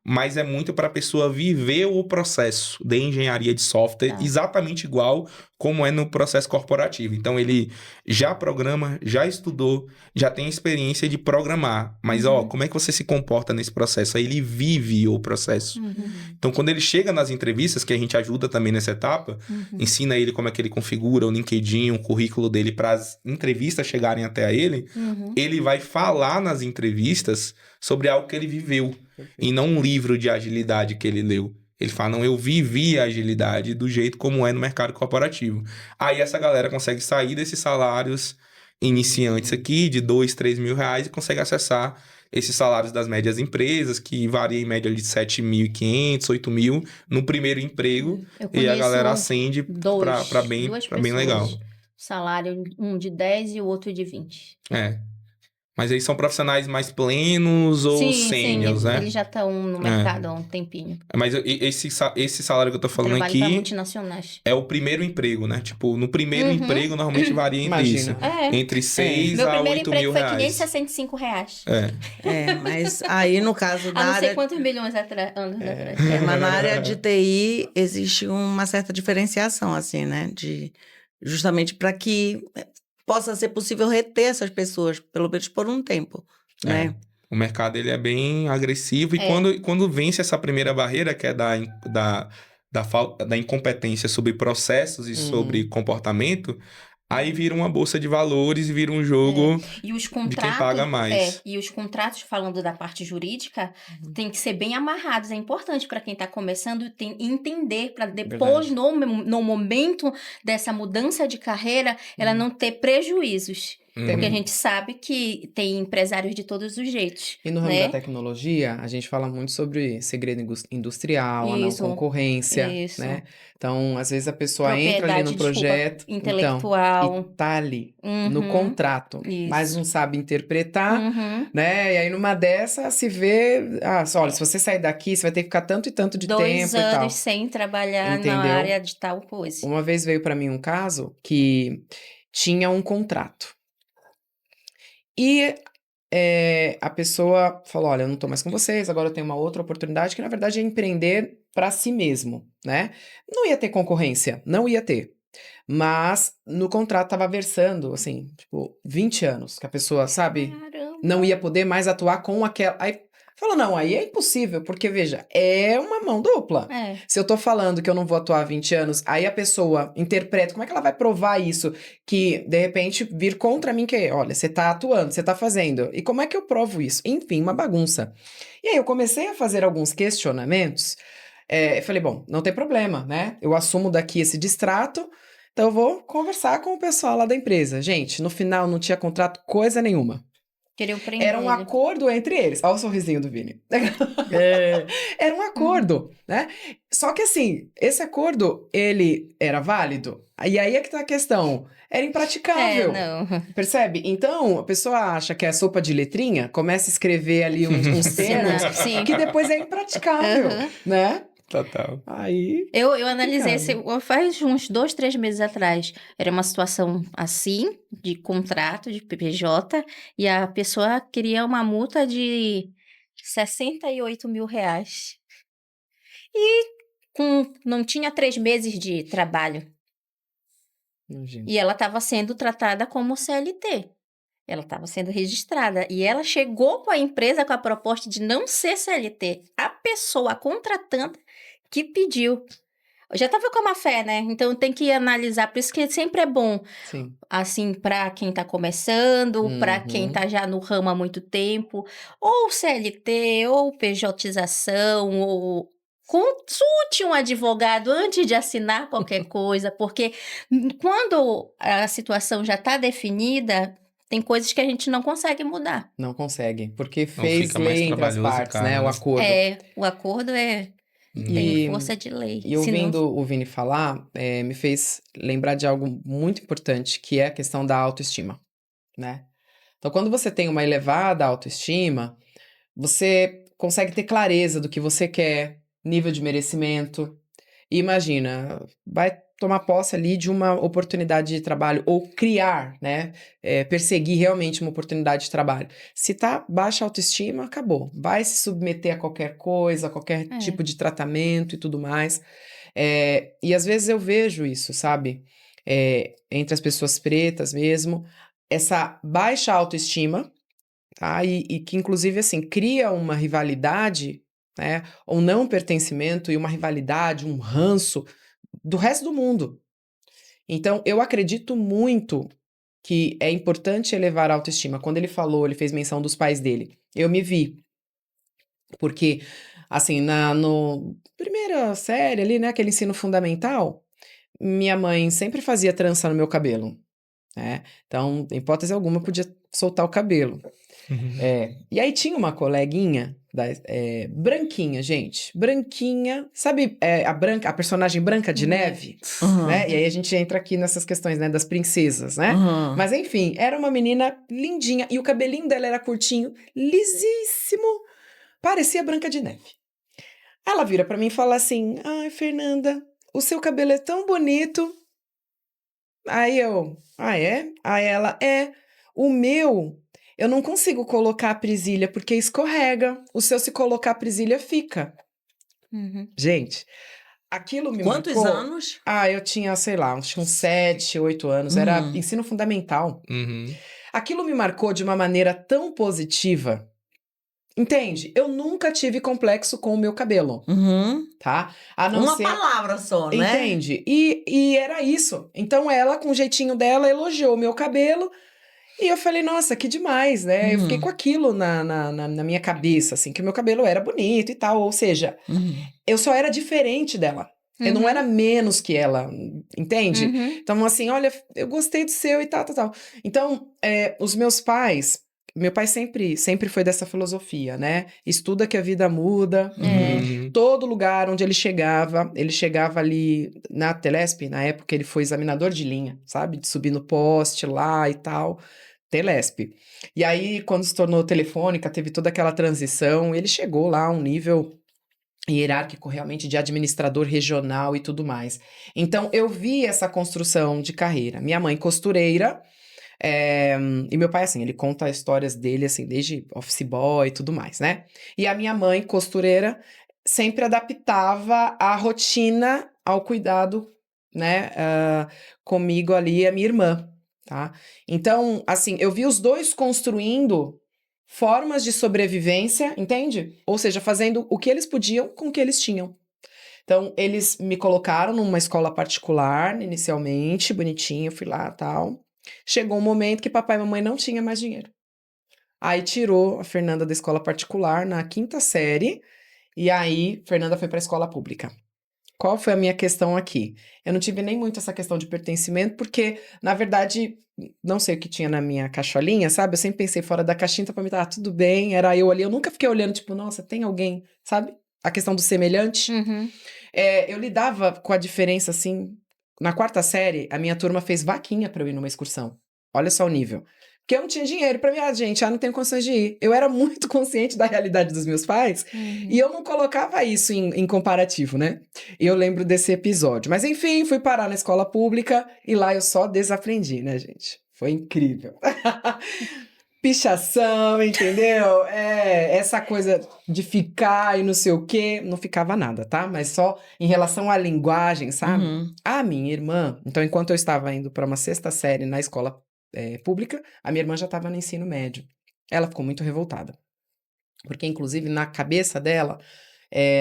Mas é muito para a pessoa viver o processo de engenharia de software exatamente igual como é no processo corporativo. Então, ele já programa, já estudou, já tem experiência de programar. Mas, como é que você se comporta nesse processo? Aí ele vive o processo. Então, quando ele chega nas entrevistas, que a gente ajuda também nessa etapa, ensina ele como é que ele configura o LinkedIn, o currículo dele para as entrevistas chegarem até a ele, ele vai falar nas entrevistas sobre algo que ele viveu. E não um livro de agilidade que ele leu. Ele fala, não, eu vivi a agilidade do jeito como é no mercado corporativo. Aí essa galera consegue sair desses salários iniciantes aqui, de 2, 3 mil reais, e consegue acessar esses salários das médias empresas, que varia em média de 7.500, 8 mil no primeiro emprego. E a galera ascende para bem legal. Salário, um de 10 e o outro de 20. Mas eles são profissionais mais plenos ou sêniors, né? Eles já estão no mercado há um tempinho. Mas esse salário que eu tô falando Trabalho aqui para multinacionais. é o primeiro emprego, né? Tipo, no primeiro emprego, normalmente varia entre isso. Entre 6 Meu a primeiro 8 emprego mil foi reais. 565 reais. Mas aí no caso da Há não sei área... quantos milhões anos atrás. Mas na área de TI existe uma certa diferenciação, assim, né? Justamente para que possa ser possível reter essas pessoas, pelo menos por um tempo, né? O mercado ele é bem agressivo e quando vence essa primeira barreira, que é da incompetência sobre processos e sobre comportamento, aí vira uma bolsa de valores e vira um jogo E os de quem contratos, paga mais. e os contratos, falando da parte jurídica, tem que ser bem amarrados. É importante para quem está começando entender, para depois, no momento dessa mudança de carreira, ela não ter prejuízos. Porque a gente sabe que tem empresários de todos os jeitos. E no ramo da tecnologia, a gente fala muito sobre segredo industrial, a não concorrência, né? Então, às vezes a pessoa entra ali no projeto intelectual e tá ali no contrato, mas não sabe interpretar, né? E aí numa dessa se vê, olha, se você sair daqui, você vai ter que ficar tanto e tanto de tempo e tal. 2 anos sem trabalhar na área de tal coisa. Uma vez veio para mim um caso que tinha um contrato. E a pessoa falou, olha, eu não tô mais com vocês, agora eu tenho uma outra oportunidade, que na verdade é empreender para si mesmo, né? Não ia ter concorrência, não ia ter. Mas no contrato tava versando, assim, tipo, 20 anos, que a pessoa, sabe, não ia poder mais atuar com aquela... Aí falou, não, aí é impossível, porque, veja, é uma mão dupla. Se eu tô falando que eu não vou atuar há 20 anos, aí a pessoa interpreta, como é que ela vai provar isso? Que, de repente, vir contra mim, que, olha, você tá atuando, você tá fazendo. E como é que eu provo isso? Enfim, uma bagunça. E aí eu comecei a fazer alguns questionamentos. Eu falei, bom, não tem problema, né? Eu assumo daqui esse distrato, então eu vou conversar com o pessoal lá da empresa. Gente, no final não tinha contrato coisa nenhuma. Era um acordo entre eles. Olha o sorrisinho do Vini. Era um acordo, né? Só que assim, esse acordo, ele era válido? E aí é que tá a questão. Era impraticável. Percebe? Então, a pessoa acha que é sopa de letrinha, começa a escrever ali uns termos que depois é impraticável, né? Total. Aí... Eu analisei faz uns 2, 3 meses atrás. Era uma situação assim, de contrato, de PPJ, e a pessoa queria uma multa de 68 mil reais. E não tinha 3 meses de trabalho. E ela estava sendo tratada como CLT. Ela estava sendo registrada. E ela chegou com a empresa com a proposta de não ser CLT. A pessoa, a contratante, que pediu. já tava com a má fé, né? Então tem que analisar, por isso que sempre é bom, Sim. assim, para quem tá começando, para quem Uhum. tá já no ramo há muito tempo, ou CLT, ou PJização, ou consulte um advogado antes de assinar qualquer coisa, porque quando a situação já tá definida, tem coisas que a gente não consegue mudar. Não consegue, porque Não fez fica mais lei entre as trabalhoso e partes, né? caro, O né? acordo. O acordo tem E, força de lei. e Se não, ouvindo o Vini falar, me fez lembrar de algo muito importante, que é a questão da autoestima, né? Então, quando você tem uma elevada autoestima, você consegue ter clareza do que você quer, nível de merecimento. E imagina, vai tomar posse ali de uma oportunidade de trabalho, ou criar, né? Perseguir realmente uma oportunidade de trabalho. Se tá baixa autoestima, acabou. Vai se submeter a qualquer coisa, a qualquer É. tipo de tratamento e tudo mais. E às vezes eu vejo isso, sabe? Entre as pessoas pretas mesmo, essa baixa autoestima, tá? E que, inclusive, assim, cria uma rivalidade, né? Um não pertencimento e uma rivalidade, um ranço do resto do mundo. Então, eu acredito muito que é importante elevar a autoestima. Quando ele falou, ele fez menção dos pais dele. Eu me vi. Porque, assim, no primeira série ali, né? Aquele ensino fundamental, minha mãe sempre fazia trança no meu cabelo, né? Então, em hipótese alguma, eu podia soltar o cabelo. E aí tinha uma coleguinha, branquinha, gente. Branquinha. Sabe a personagem Branca de Neve? Né? E aí a gente entra aqui nessas questões, né, das princesas, né? Uhum. Mas enfim, era uma menina lindinha. E o cabelinho dela era curtinho, lisíssimo. Parecia Branca de Neve. Ela vira pra mim e fala assim: ai, Fernanda, o seu cabelo é tão bonito. Aí eu, é? Aí ela, o meu, eu não consigo colocar a presilha porque escorrega. O seu, se colocar a presilha, fica. Uhum. Gente, aquilo me Quantos marcou. anos? Eu tinha, sei lá, uns 7, 8 anos. Era Uhum. ensino fundamental. Uhum. Aquilo me marcou de uma maneira tão positiva. Entende? Eu nunca tive complexo com o meu cabelo, Uhum. tá? A não Uma ser... palavra só, né? Entende? E era isso. Então ela, com o jeitinho dela, elogiou o meu cabelo. E eu falei, nossa, que demais, né? Eu fiquei com aquilo na minha cabeça, assim, que o meu cabelo era bonito e tal. Ou seja, Uhum. eu só era diferente dela. Eu não era menos que ela, entende? Uhum. Então, assim, olha, eu gostei do seu e tal, tal, tal. Então, os meus pais... Meu pai sempre foi dessa filosofia, né? Estuda que a vida muda. Uhum. Todo lugar onde ele chegava ali na Telesp, na época ele foi examinador de linha, sabe? De subir no poste lá e tal. Telesp. E aí, quando se tornou Telefônica, teve toda aquela transição, ele chegou lá a um nível hierárquico realmente de administrador regional e tudo mais. Então, eu vi essa construção de carreira. Minha mãe costureira, e meu pai, assim, ele conta histórias dele, assim, desde office boy e tudo mais, né? E a minha mãe, costureira, sempre adaptava a rotina ao cuidado, né, comigo ali e a minha irmã, tá? Então, assim, eu vi os dois construindo formas de sobrevivência, entende? Ou seja, fazendo o que eles podiam com o que eles tinham. Então, eles me colocaram numa escola particular, inicialmente, bonitinho, fui lá, tal. Chegou um momento que papai e mamãe não tinham mais dinheiro. Aí tirou a Fernanda da escola particular na 5ª série, e aí Fernanda foi para a escola pública. Qual foi a minha questão aqui? Eu não tive nem muito essa questão de pertencimento, porque, na verdade, não sei o que tinha na minha caixolinha, sabe? Eu sempre pensei fora da caixinha, então pra mim tá tudo bem, era eu ali. Eu nunca fiquei olhando, tipo, nossa, tem alguém, sabe? A questão do semelhante. Uhum. Eu lidava com a diferença, assim. Na 4ª série, a minha turma fez vaquinha pra eu ir numa excursão. Olha só o nível. Porque eu não tinha dinheiro pra mim, gente, não tenho condições de ir. Eu era muito consciente da realidade dos meus pais e eu não colocava isso em comparativo, né? E eu lembro desse episódio. Mas enfim, fui parar na escola pública e lá eu só desaprendi, né, gente? Foi incrível. Pichação, entendeu? Essa coisa de ficar e não sei o quê, não ficava nada, tá? Mas só em relação à linguagem, sabe? Uhum. A minha irmã, então, enquanto eu estava indo para uma 6ª série na escola pública, a minha irmã já estava no ensino médio. Ela ficou muito revoltada. Porque, inclusive, na cabeça dela,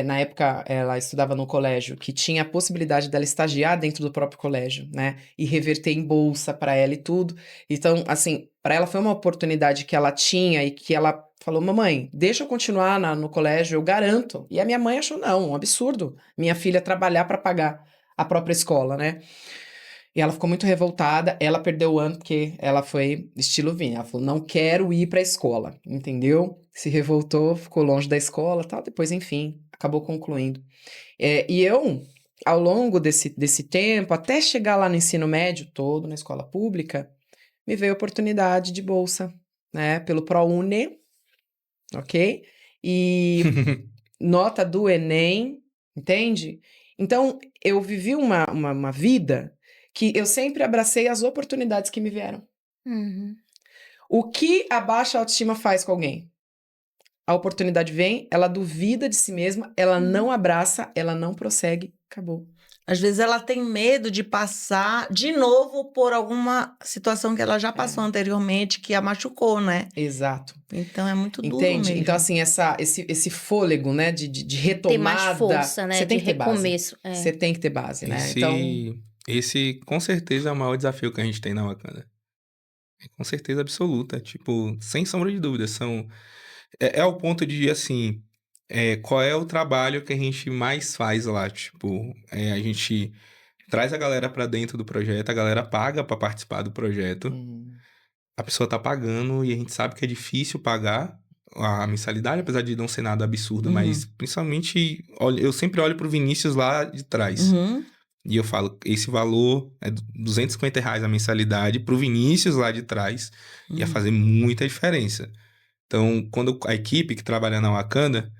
Na época, ela estudava no colégio que tinha a possibilidade dela estagiar dentro do próprio colégio, né? E reverter em bolsa para ela e tudo. Então, assim, para ela foi uma oportunidade que ela tinha e que ela falou: mamãe, deixa eu continuar no colégio, eu garanto. E a minha mãe achou: não, um absurdo minha filha trabalhar para pagar a própria escola, né? E ela ficou muito revoltada, ela perdeu o ano porque ela foi estilo Vinha. Ela falou, não quero ir pra escola, entendeu? Se revoltou, ficou longe da escola, tal. Depois, enfim, acabou concluindo. E eu, ao longo desse tempo, até chegar lá no ensino médio todo, na escola pública, me veio a oportunidade de bolsa, né? Pelo ProUni, ok? E nota do Enem, entende? Então, eu vivi uma vida que eu sempre abracei as oportunidades que me vieram. Uhum. O que a baixa autoestima faz com alguém? A oportunidade vem, ela duvida de si mesma, ela não abraça, ela não prossegue, acabou. Às vezes ela tem medo de passar de novo por alguma situação que ela já passou anteriormente, que a machucou, né? Exato. Então é muito duro Entende? mesmo. Então, assim, esse fôlego, né, de retomada... Ter mais força, né? Você tem de que ter base. recomeço. Você tem que ter base, né? Esse, com certeza, é o maior desafio que a gente tem na Wakanda. Com certeza absoluta. Tipo, sem sombra de dúvida. É ao ponto de, assim, qual é o trabalho que a gente mais faz lá? Tipo, a gente traz a galera pra dentro do projeto, a galera paga pra participar do projeto. A pessoa tá pagando e a gente sabe que é difícil pagar a mensalidade, apesar de não ser nada absurdo, mas principalmente eu sempre olho pro Vinícius lá de trás. Uhum. E eu falo, esse valor é R$ 250 a mensalidade pro Vinícius lá de trás ia fazer muita diferença. Então, quando a equipe que trabalha na Wakanda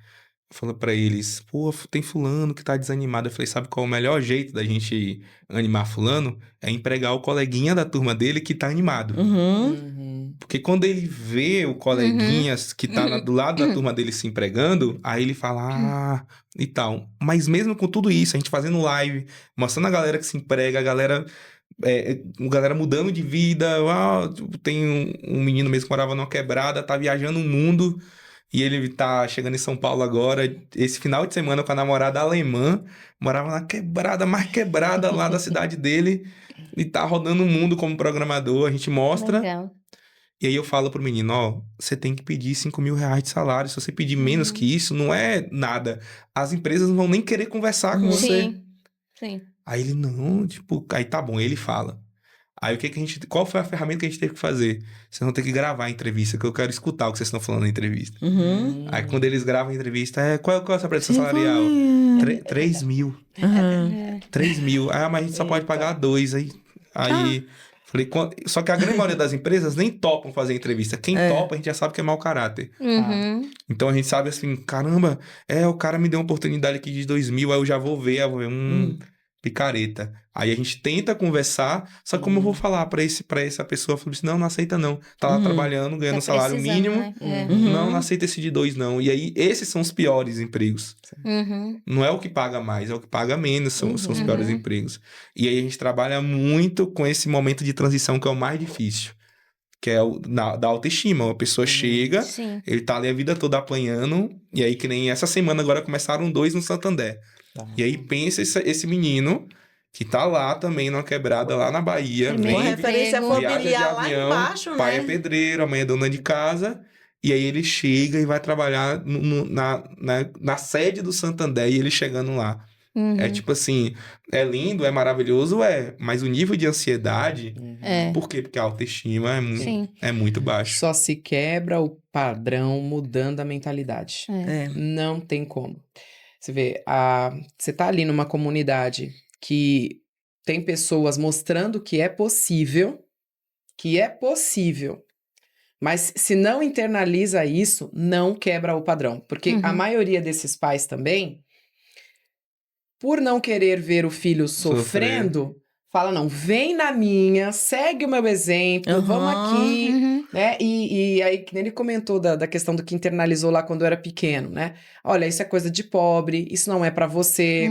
falou pra eles, pô, tem fulano que tá desanimado. Eu falei, sabe qual é o melhor jeito da gente animar fulano? É empregar o coleguinha da turma dele que tá animado. Uhum. Porque quando ele vê o coleguinha que tá do lado da turma dele se empregando, aí ele fala, e tal. Mas mesmo com tudo isso, a gente fazendo live, mostrando a galera que se emprega, a galera mudando de vida. Tem um menino mesmo que morava numa quebrada, tá viajando o mundo, e ele tá chegando em São Paulo agora, esse final de semana com a namorada alemã, morava na quebrada, mais quebrada lá da cidade dele, e tá rodando o mundo como programador, a gente mostra. Legal. E aí eu falo pro menino, ó, você tem que pedir R$ 5.000 de salário. Se você pedir menos que isso, não é nada. As empresas não vão nem querer conversar com você. Sim, sim. Aí ele, não, tipo, aí tá bom, ele fala. Aí qual foi a ferramenta que a gente teve que fazer? Vocês vão ter que gravar a entrevista, que eu quero escutar o que vocês estão falando na entrevista. Aí quando eles gravam a entrevista, qual é a sua prestação salarial? 3 mil. 3 mil. Ah, mas a gente só pode pagar 2. Aí falei, só que a grande maioria das empresas nem topam fazer entrevista. Quem topa, a gente já sabe que é mau caráter. Uhum. Então a gente sabe assim, caramba, o cara me deu uma oportunidade aqui de 2 mil, aí eu já vou ver, picareta. Aí a gente tenta conversar, só que como eu vou falar pra essa pessoa, eu falo assim, não aceita não. Tá lá trabalhando, ganhando Tá salário precisando, mínimo. né? Não aceita esse de 2 não. E aí, esses são os piores empregos. Uhum. Não é o que paga mais, é o que paga menos, são os piores empregos. E aí a gente trabalha muito com esse momento de transição que é o mais difícil. Que é da autoestima. A pessoa chega, Sim. ele tá ali a vida toda apanhando, e aí que nem essa semana agora começaram 2 no Santander. E aí pensa esse menino que tá lá também numa quebrada lá na Bahia, Primeiro Uma vem, referência emprego. viaja de familiar lá avião, embaixo, pai é né? pedreiro, a mãe é dona de casa, e aí ele chega e vai trabalhar na sede do Santander, e ele chegando lá. É tipo assim, é lindo, é maravilhoso, mas o nível de ansiedade, por quê? Porque a autoestima Sim. é muito baixo. Só se quebra o padrão mudando a mentalidade. Não tem como. Você vê, você tá ali numa comunidade que tem pessoas mostrando que é possível, mas se não internaliza isso, não quebra o padrão. Porque a maioria desses pais também, por não querer ver o filho sofrendo, fala, não, vem na minha, segue o meu exemplo, vamos aqui, né? E aí, que nem ele comentou da questão do que internalizou lá quando eu era pequeno, né? Olha, isso é coisa de pobre, isso não é pra você.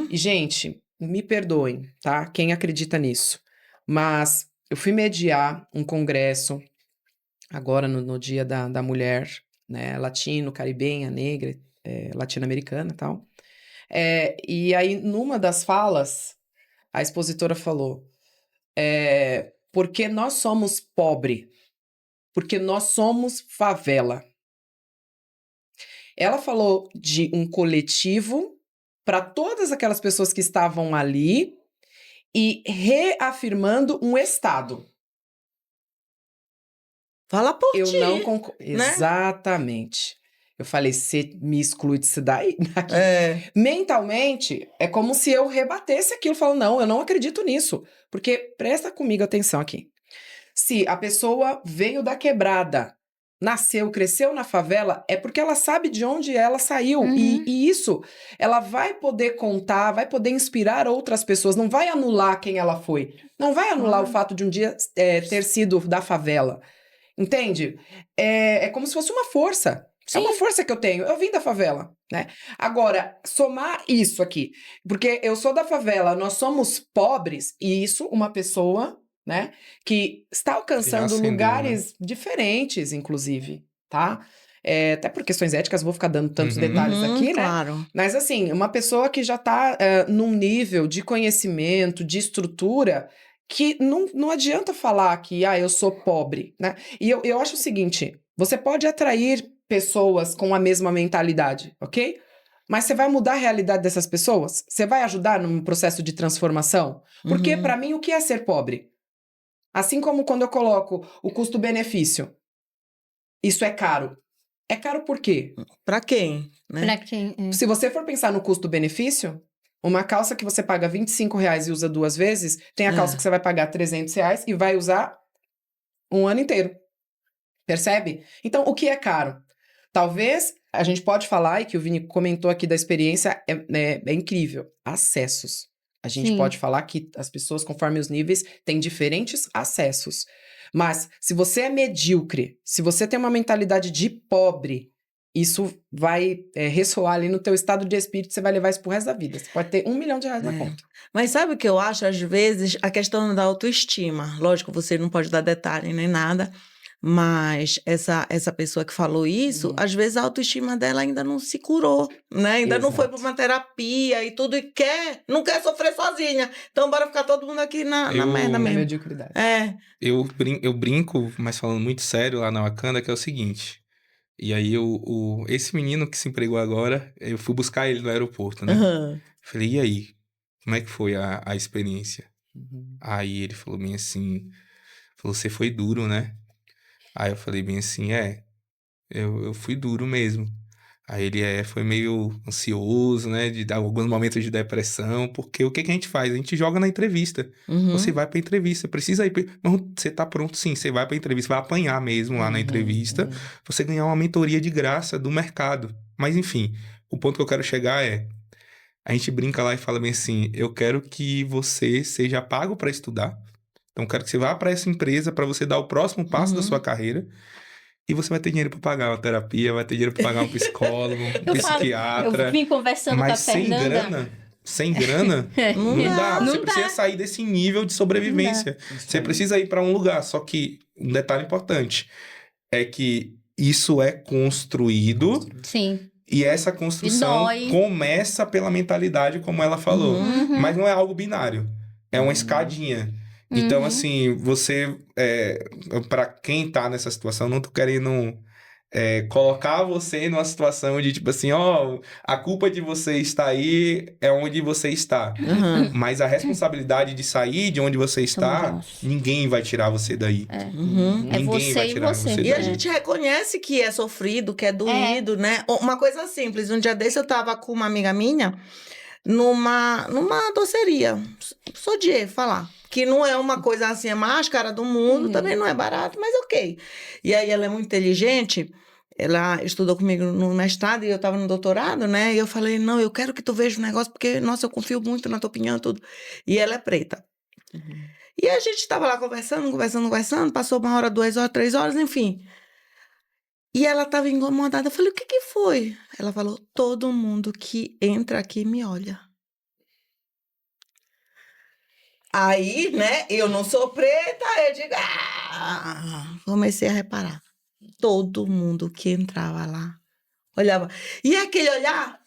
E, gente, me perdoem, tá? Quem acredita nisso. Mas eu fui mediar um congresso agora no Dia da Mulher, né? Latino, caribenha, negra, latino-americana e tal. E aí, numa das falas, a expositora falou, porque nós somos pobre, porque nós somos favela. Ela falou de um coletivo para todas aquelas pessoas que estavam ali e reafirmando um Estado. Fala por Eu ti, não concordo. né? Exatamente. Eu falei, você me exclui disso daqui. Mentalmente, é como se eu rebatesse aquilo. Eu falo, não, eu não acredito nisso. Porque, presta comigo atenção aqui. Se a pessoa veio da quebrada, nasceu, cresceu na favela, é porque ela sabe de onde ela saiu. E isso, ela vai poder contar, vai poder inspirar outras pessoas. Não vai anular quem ela foi. Não vai anular o fato de um dia ter sido da favela. Entende? É como se fosse uma força. Sim. É uma força que eu tenho. Eu vim da favela, né? Agora, somar isso aqui. Porque eu sou da favela, nós somos pobres. E isso, uma pessoa, né? Que está alcançando acendeu, lugares diferentes, inclusive, tá? Até por questões éticas, vou ficar dando tantos detalhes aqui, né? Claro. Mas assim, uma pessoa que já está num nível de conhecimento, de estrutura, que não adianta falar que, eu sou pobre, né? E eu acho o seguinte, você pode atrair pessoas com a mesma mentalidade, ok? Mas você vai mudar a realidade dessas pessoas? Você vai ajudar num processo de transformação? Porque, para mim, o que é ser pobre? Assim como quando eu coloco o custo-benefício, isso é caro. É caro por quê? Pra quem? Né? Pra quem... Se você for pensar no custo-benefício, uma calça que você paga R$25 e usa 2 vezes, tem a calça que você vai pagar R$300 e vai usar um ano inteiro. Percebe? Então, o que é caro? Talvez, a gente pode falar, e que o Vini comentou aqui da experiência, é incrível. Acessos. A gente Sim. pode falar que as pessoas, conforme os níveis, têm diferentes acessos. Mas, se você é medíocre, se você tem uma mentalidade de pobre, isso vai ressoar ali no teu estado de espírito, você vai levar isso pro resto da vida. Você pode ter R$1 milhão na conta. Mas sabe o que eu acho, às vezes, a questão da autoestima. Lógico, você não pode dar detalhe nem nada, mas essa pessoa que falou isso, às vezes a autoestima dela ainda não se curou, né? Ainda não foi para uma terapia e tudo, e não quer sofrer sozinha. Então, bora ficar todo mundo aqui na merda É mesmo. mediocridade. Eu brinco, mas falando muito sério lá na Wakanda, que é o seguinte. E aí, esse menino que se empregou agora, eu fui buscar ele no aeroporto, né? Falei, e aí? Como é que foi a experiência? Aí ele falou bem assim, você foi duro, né? Aí eu falei bem assim, eu fui duro mesmo. Aí ele foi meio ansioso, né? De dar alguns momentos de depressão, porque o que a gente faz? A gente joga na entrevista. Você vai pra entrevista, precisa ir. Não, você tá pronto, sim, você vai pra entrevista, vai apanhar mesmo lá na entrevista, você ganhar uma mentoria de graça do mercado. Mas enfim, o ponto que eu quero chegar a gente brinca lá e fala bem assim, eu quero que você seja pago para estudar. Então, eu quero que você vá para essa empresa para você dar o próximo passo da sua carreira. E você vai ter dinheiro para pagar uma terapia, vai ter dinheiro para pagar um psicólogo, um psiquiatra. Eu vim conversando com a Fernanda. Sem grana, não dá. Você precisa sair desse nível de sobrevivência. Você precisa ir para um lugar. Só que um detalhe importante é que isso é construído. Sim. E essa construção começa pela mentalidade, como ela falou. Mas não é algo binário. É uma escadinha. Então, assim, você... para quem tá nessa situação, não tô querendo colocar você numa situação de, tipo assim, a culpa de você estar aí é onde você está. Mas a responsabilidade de sair de onde você está, ninguém vai tirar você daí. Ninguém vai tirar você daí. E a gente reconhece que é sofrido, que é doído, né? Uma coisa simples, um dia desse eu tava com uma amiga minha numa doceria. Só de falar. Que não é uma coisa assim, é mais cara do mundo, também não é barato, mas ok. E aí ela é muito inteligente, ela estudou comigo no mestrado e eu estava no doutorado, né? E eu falei, não, eu quero que tu veja o negócio, porque, nossa, eu confio muito na tua opinião e tudo. E ela é preta. E a gente estava lá conversando, passou 1 hora, 2 horas, 3 horas, enfim. E ela estava incomodada. Eu falei, o que foi? Ela falou, todo mundo que entra aqui me olha. Aí, né, eu não sou preta, eu digo, comecei a reparar. Todo mundo que entrava lá Olhava. E é aquele olhar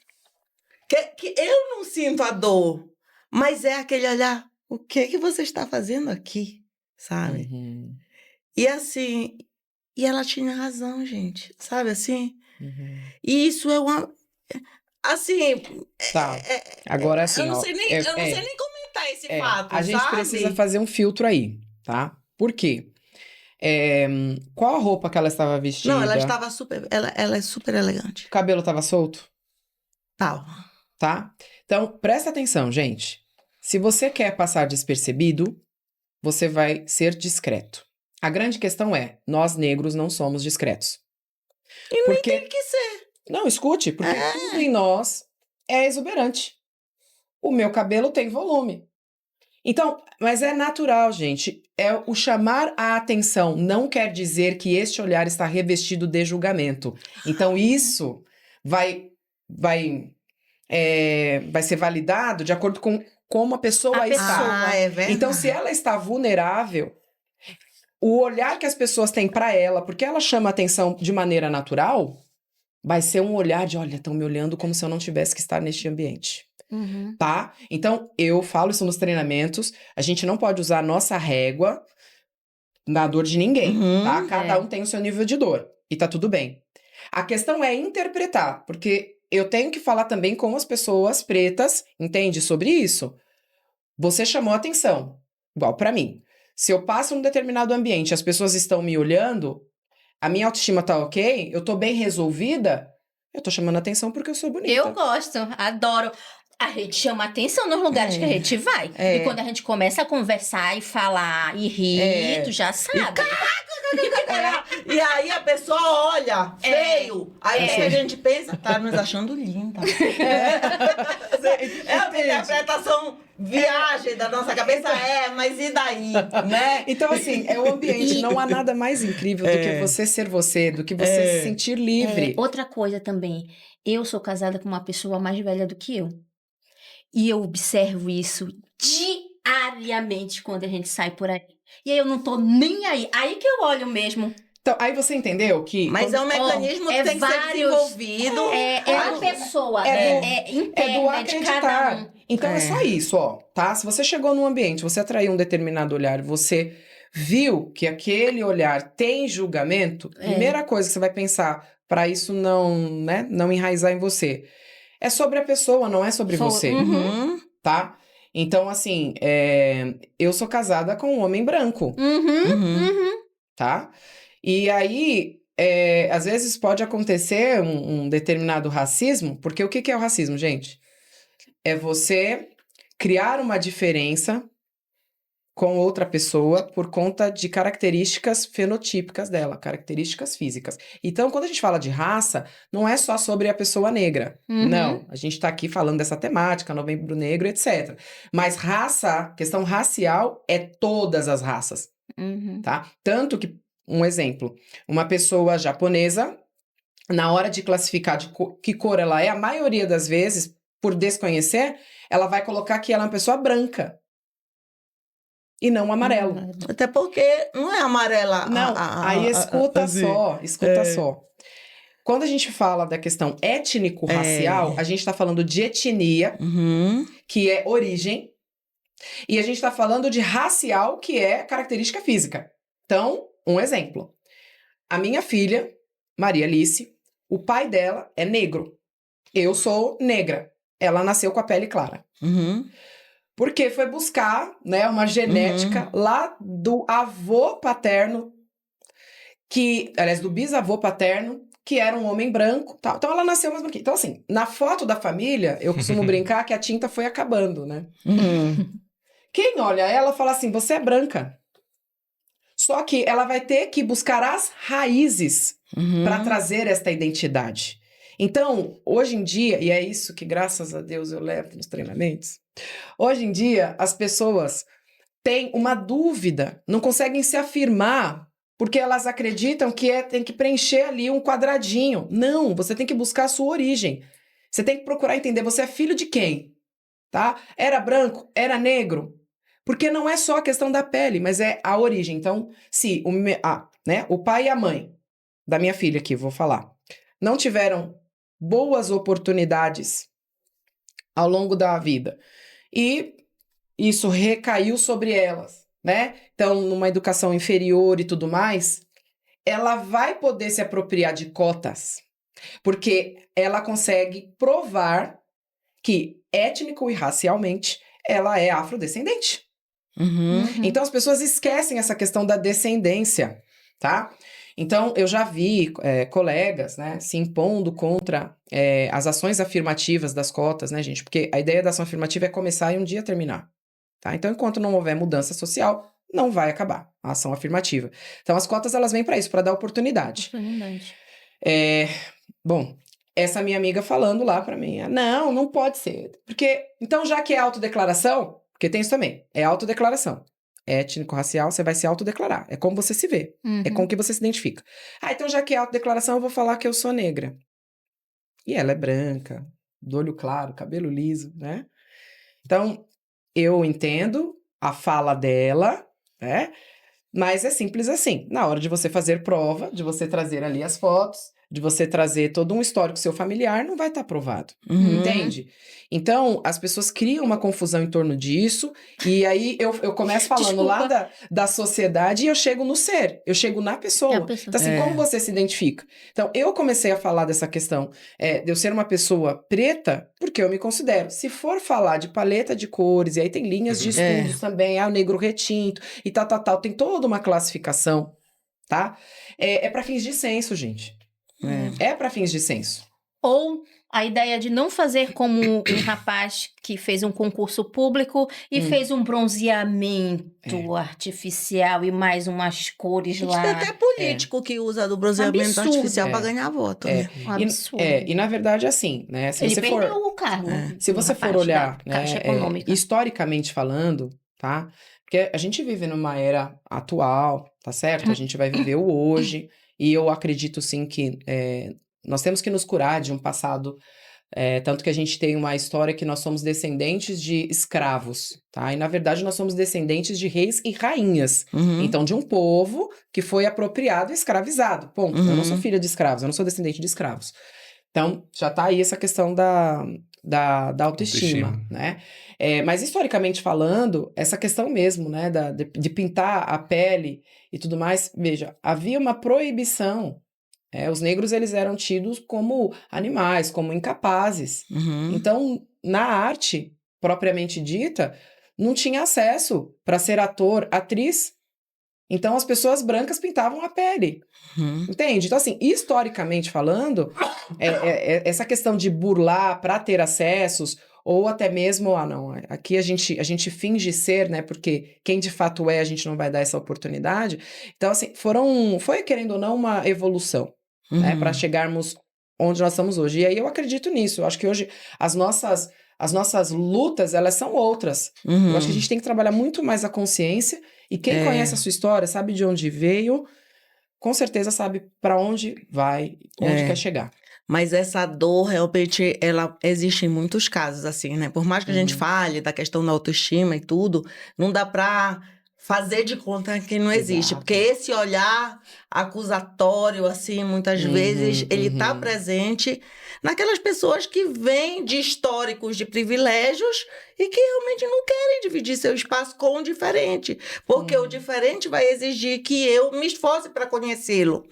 que eu não sinto a dor, mas é aquele olhar, o que que você está fazendo aqui, sabe? Uhum, E assim, e ela tinha razão, gente, sabe assim? uhum. E isso é uma, assim, Tá. Agora, eu assim, não ó. sei nem, eu não sei nem comentar esse fato, A gente precisa sabe? fazer um filtro aí, tá? Por quê? Qual a roupa que ela estava Não, ela vestida? estava super, ela é super elegante. O cabelo estava solto, Tal. tá? Então, presta atenção, gente. Se você quer passar despercebido, você vai ser discreto. A grande questão é, nós negros não somos discretos. E nem Porque, tem que ser. não, escute, porque tudo em nós é exuberante. O meu cabelo tem volume. Então, mas é natural, gente. É o chamar a atenção não quer dizer que este olhar está revestido de julgamento. Então, isso vai, vai, vai ser validado de acordo com como a pessoa A está. pessoa. Ah, é verdade. Então, se ela está vulnerável, o olhar que as pessoas têm para ela, porque ela chama atenção de maneira natural, vai ser um olhar de, olha, estão me olhando como se eu não tivesse que estar neste ambiente. Uhum. Tá? Então, eu falo isso nos treinamentos, a gente não pode usar a nossa régua na dor de ninguém, Uhum, tá? Cada é. um tem o seu nível de dor, e tá tudo bem. A questão é interpretar, porque eu tenho que falar também com as pessoas pretas, entende, sobre isso. Você chamou atenção, igual pra mim. Se eu passo num determinado ambiente, as pessoas estão me olhando, a minha autoestima tá ok, eu tô bem resolvida, eu tô chamando atenção porque eu sou bonita. Eu gosto, adoro. A gente chama atenção nos lugares que a gente vai. É. E quando a gente começa a conversar e falar e rir, É. tu já sabe. E aí a pessoa olha, feio. Aí o que a gente pensa? Tá nos achando linda. É uma interpretação viagem da nossa cabeça, mas e daí, né? Então, assim, é o ambiente. E- Não há nada mais incrível do que você ser você, do que você se sentir livre. Outra coisa também, eu sou casada com uma pessoa mais velha do que eu. E eu observo isso diariamente quando a gente sai por aí. E aí eu não tô nem aí. Aí que eu olho mesmo. Então, aí você entendeu que... Mas é um mecanismo que é tem que ser vários- desenvolvido. É a pessoa, é é do interna de cada acreditar. um. Então, é só isso, ó, tá? Se você chegou num ambiente, você atraiu um determinado olhar, você viu que aquele olhar tem julgamento, primeira coisa que você vai pensar para isso não, né, não enraizar em você, é sobre a pessoa, não é sobre você. Uhum. Tá? Então, assim, eu sou casada com um homem branco, Uhum. tá? E aí, às vezes pode acontecer um determinado racismo, porque o que que é o racismo, gente? É você criar uma diferença com outra pessoa por conta de características fenotípicas dela, características físicas. Então, quando a gente fala de raça, não é só sobre a pessoa negra. Uhum. Não, a gente tá aqui falando dessa temática, Novembro Negro, etc. Mas raça, questão racial, é todas as raças, Uhum. tá? Tanto que, um exemplo, uma pessoa japonesa, na hora de classificar de que cor ela é, a maioria das vezes, por desconhecer, ela vai colocar que ela é uma pessoa branca. E não amarelo. Até porque não é amarela. Não, aí escuta assim. escuta só. Quando a gente fala da questão étnico-racial, a gente está falando de etnia, Uhum. que é origem, e a gente está falando de racial, que é característica física. Então, um exemplo. A minha filha, Maria Alice, o pai dela é negro. Eu sou negra. Ela nasceu com a pele clara. Uhum. Porque foi buscar, né, uma genética lá do avô paterno, aliás, do bisavô paterno, que era um homem branco, tal. Então ela nasceu mais branquinha. Então assim, na foto da família, eu costumo brincar que a tinta foi acabando, né? Uhum. Quem olha ela fala assim, você é branca. Só que ela vai ter que buscar as raízes Uhum. para trazer esta identidade. Então, hoje em dia, e é isso que graças a Deus eu levo nos treinamentos, hoje em dia as pessoas têm uma dúvida, não conseguem se afirmar, porque elas acreditam que tem que preencher ali um quadradinho. Não, você tem que buscar a sua origem. Você tem que procurar entender, você é filho de quem? Tá? Era branco? Era negro? Porque não é só a questão da pele, mas é a origem. Então, se o pai e a mãe da minha filha aqui, vou falar, não tiveram boas oportunidades ao longo da vida. E isso recaiu sobre elas, né? Então, numa educação inferior e tudo mais, ela vai poder se apropriar de cotas, porque ela consegue provar que, étnico e racialmente, ela é afrodescendente. Uhum. Então, as pessoas esquecem essa questão da descendência, tá? Então, eu já vi colegas, né, se impondo contra as ações afirmativas das cotas, né, gente? Porque a ideia da ação afirmativa é começar e um dia terminar, tá? Então, enquanto não houver mudança social, não vai acabar a ação afirmativa. Então, as cotas, elas vêm para isso, para dar oportunidade. Bom, essa minha amiga falando lá para mim, não pode ser. Porque, então, já que é autodeclaração, porque tem isso também, é autodeclaração. Étnico-racial, você vai se autodeclarar. É como você se vê. É com que você se identifica. Então já que é autodeclaração, eu vou falar que eu sou negra. E ela é branca, do olho claro, cabelo liso, né? Então, eu entendo a fala dela, né? Mas é simples assim. Na hora de você fazer prova, de você trazer ali as fotos, de você trazer todo um histórico seu familiar, não vai estar provado. Uhum. Entende? Então, as pessoas criam uma confusão em torno disso, e aí eu começo falando lá da sociedade e eu chego no ser, eu chego na pessoa. Então, assim, como você se identifica? Então, eu comecei a falar dessa questão de eu ser uma pessoa preta, porque eu me considero. Se for falar de paleta de cores, e aí tem linhas de estudos também, o negro retinto, e tal, tem toda uma classificação, tá? É para fins de censo, gente. É para fins de censo. Ou a ideia de não fazer como um rapaz que fez um concurso público e fez um bronzeamento artificial e mais umas cores lá. Tem até político que usa do bronzeamento artificial para ganhar voto. Né? Um absurdo. E na verdade, assim, né? Se Ele você perdeu o cargo. Se você for olhar, né, historicamente falando, tá? Porque a gente vive numa era atual, tá certo? A gente vai viver o hoje, e eu acredito sim que nós temos que nos curar de um passado, tanto que a gente tem uma história que nós somos descendentes de escravos, tá? E na verdade nós somos descendentes de reis e rainhas. Então, de um povo que foi apropriado e escravizado. Ponto. Eu não sou filha de escravos, eu não sou descendente de escravos. Então, já tá aí essa questão da autoestima, né? Mas historicamente falando, essa questão mesmo, né, de pintar a pele e tudo mais, veja, havia uma proibição. Os negros, eles eram tidos como animais, como incapazes. Então, na arte, propriamente dita, não tinha acesso para ser ator, atriz. Então, as pessoas brancas pintavam a pele. Entende? Então, assim, historicamente falando, essa questão de burlar para ter acessos, ou até mesmo, aqui a gente finge ser, né? Porque quem de fato a gente não vai dar essa oportunidade. Então, assim, foi, querendo ou não, uma evolução, né? Para chegarmos onde nós estamos hoje. E aí eu acredito nisso. Eu acho que hoje as nossas lutas, elas são outras. Eu acho que a gente tem que trabalhar muito mais a consciência, e quem conhece a sua história, sabe de onde veio, com certeza sabe para onde vai, onde quer chegar. Mas essa dor, realmente, ela existe em muitos casos, assim, né? Por mais que a gente fale da questão da autoestima e tudo, não dá pra fazer de conta que não existe. Exato. Porque esse olhar acusatório, assim, muitas vezes, ele tá presente naquelas pessoas que vêm de históricos de privilégios e que realmente não querem dividir seu espaço com o diferente. Porque o diferente vai exigir que eu me esforce para conhecê-lo.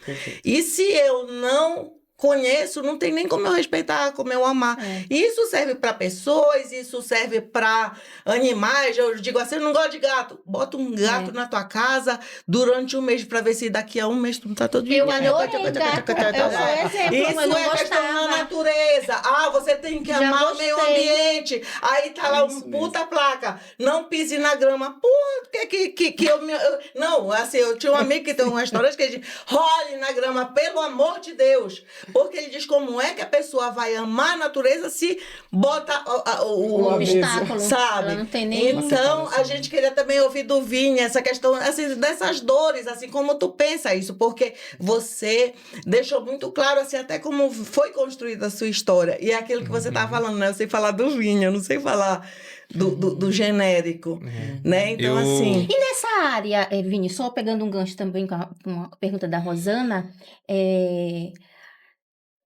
E se eu não conheço, não tem nem como eu respeitar, como eu amar. Isso serve para pessoas, isso serve para animais. Eu digo assim, eu não gosto de gato. Bota um gato na tua casa durante um mês para ver se daqui a um mês tu não tá todo dia. Eu adorei gato. Eu sou exemplo, Isso eu não é questão da gostava. natureza. Você tem que Já amar o meio gostei. ambiente. Aí tá lá Isso puta placa. Não pise na grama. Porra, que eu me... Não, assim, eu tinha um amigo que tem um restaurante que ele diz, role na grama, pelo amor de Deus. Porque ele diz como é que a pessoa vai amar a natureza se bota O obstáculo. sabe? Ela não tem nem... Então, a gente queria também ouvir do Vini essa questão assim, dessas dores, assim, como tu pensa isso, porque você deixou muito claro, assim, até como foi construída a sua história. E é aquilo que você estava falando, né? Eu sei falar do Vini, eu não sei falar do genérico, né? Então, assim... E nessa área, Vini, só pegando um gancho também com a pergunta da Rosana,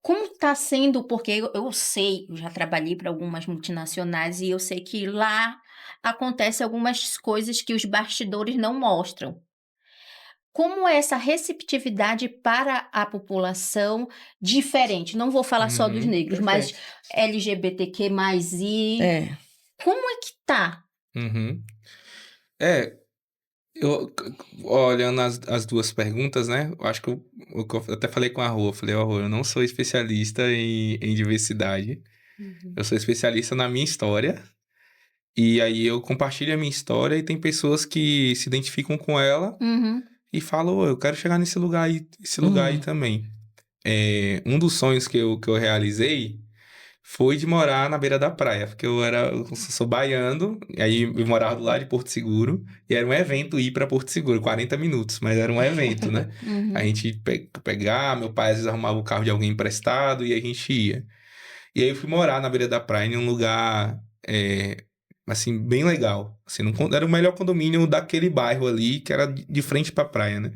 Como está sendo, porque eu sei, eu já trabalhei para algumas multinacionais e eu sei que lá acontece algumas coisas que os bastidores não mostram. Como é essa receptividade para a população diferente? Não vou falar só dos negros, mas Perfeito. LGBTQ+I. É. Como é que tá? Uhum. É, olhando as duas perguntas, né? Eu acho que eu até falei com a Rô, falei, Rô, eu não sou especialista em diversidade, eu sou especialista na minha história, e aí eu compartilho a minha história e tem pessoas que se identificam com ela Uhum. e falam, eu quero chegar nesse lugar aí, esse lugar aí também. Um dos sonhos que eu realizei foi de morar na beira da praia, porque eu sou baiano, e aí eu morava do lado de Porto Seguro, e era um evento ir para Porto Seguro, 40 minutos, mas era um evento, né? A Uhum. gente pegar, meu pai às vezes arrumava o carro de alguém emprestado e a gente ia. E aí eu fui morar na beira da praia, em um lugar, assim, bem legal. Assim, era o melhor condomínio daquele bairro ali, que era de frente pra praia, né?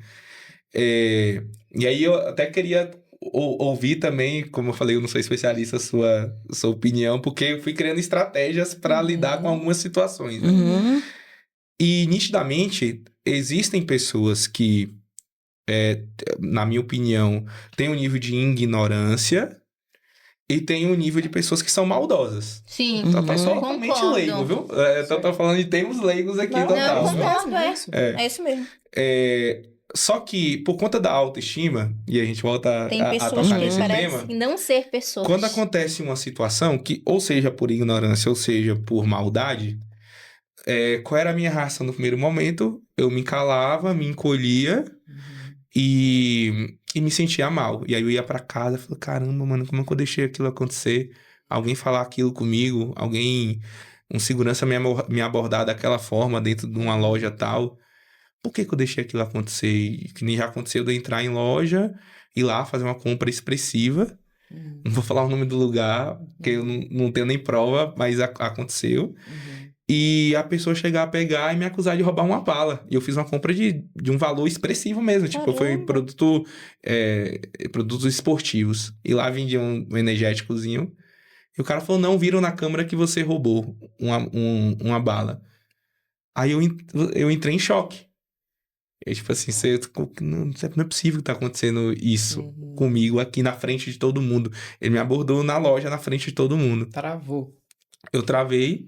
E aí eu até queria ouvir também, como eu falei, eu não sou especialista, sua opinião, porque eu fui criando estratégias para lidar com algumas situações, né? Uhum. E nitidamente existem pessoas que, na minha opinião, têm um nível de ignorância e tem um nível de pessoas que são maldosas. Sim, Totalmente leigo, concordo. viu? Então tô falando de termos leigos aqui, Não, total. Não, isso concordo, mesmo, é. isso. É isso mesmo. Só que, por conta da autoestima, e a gente volta Tem a pessoas tocar que nesse tema, parecem não ser pessoas. quando acontece uma situação que, ou seja por ignorância, ou seja por maldade, qual era a minha reação no primeiro momento? Eu me calava, me encolhia e me sentia mal. E aí eu ia pra casa e falei, caramba, mano, como é que eu deixei aquilo acontecer? Alguém falar aquilo comigo, um segurança me abordar daquela forma dentro de uma loja tal. Por que que eu deixei aquilo acontecer? E que nem já aconteceu de eu entrar em loja, ir lá fazer uma compra expressiva. Não vou falar o nome do lugar, porque eu não tenho nem prova, mas aconteceu. E a pessoa chegar a pegar e me acusar de roubar uma bala. E eu fiz uma compra de um valor expressivo mesmo. Tipo, foi Caramba. produtos esportivos. E lá vendia um energéticozinho. E o cara falou, não, viram na câmera que você roubou uma bala. Aí eu entrei em choque. É tipo assim, não é possível que tá acontecendo isso comigo aqui na frente de todo mundo. Ele me abordou na loja na frente de todo mundo. Travou. Eu travei,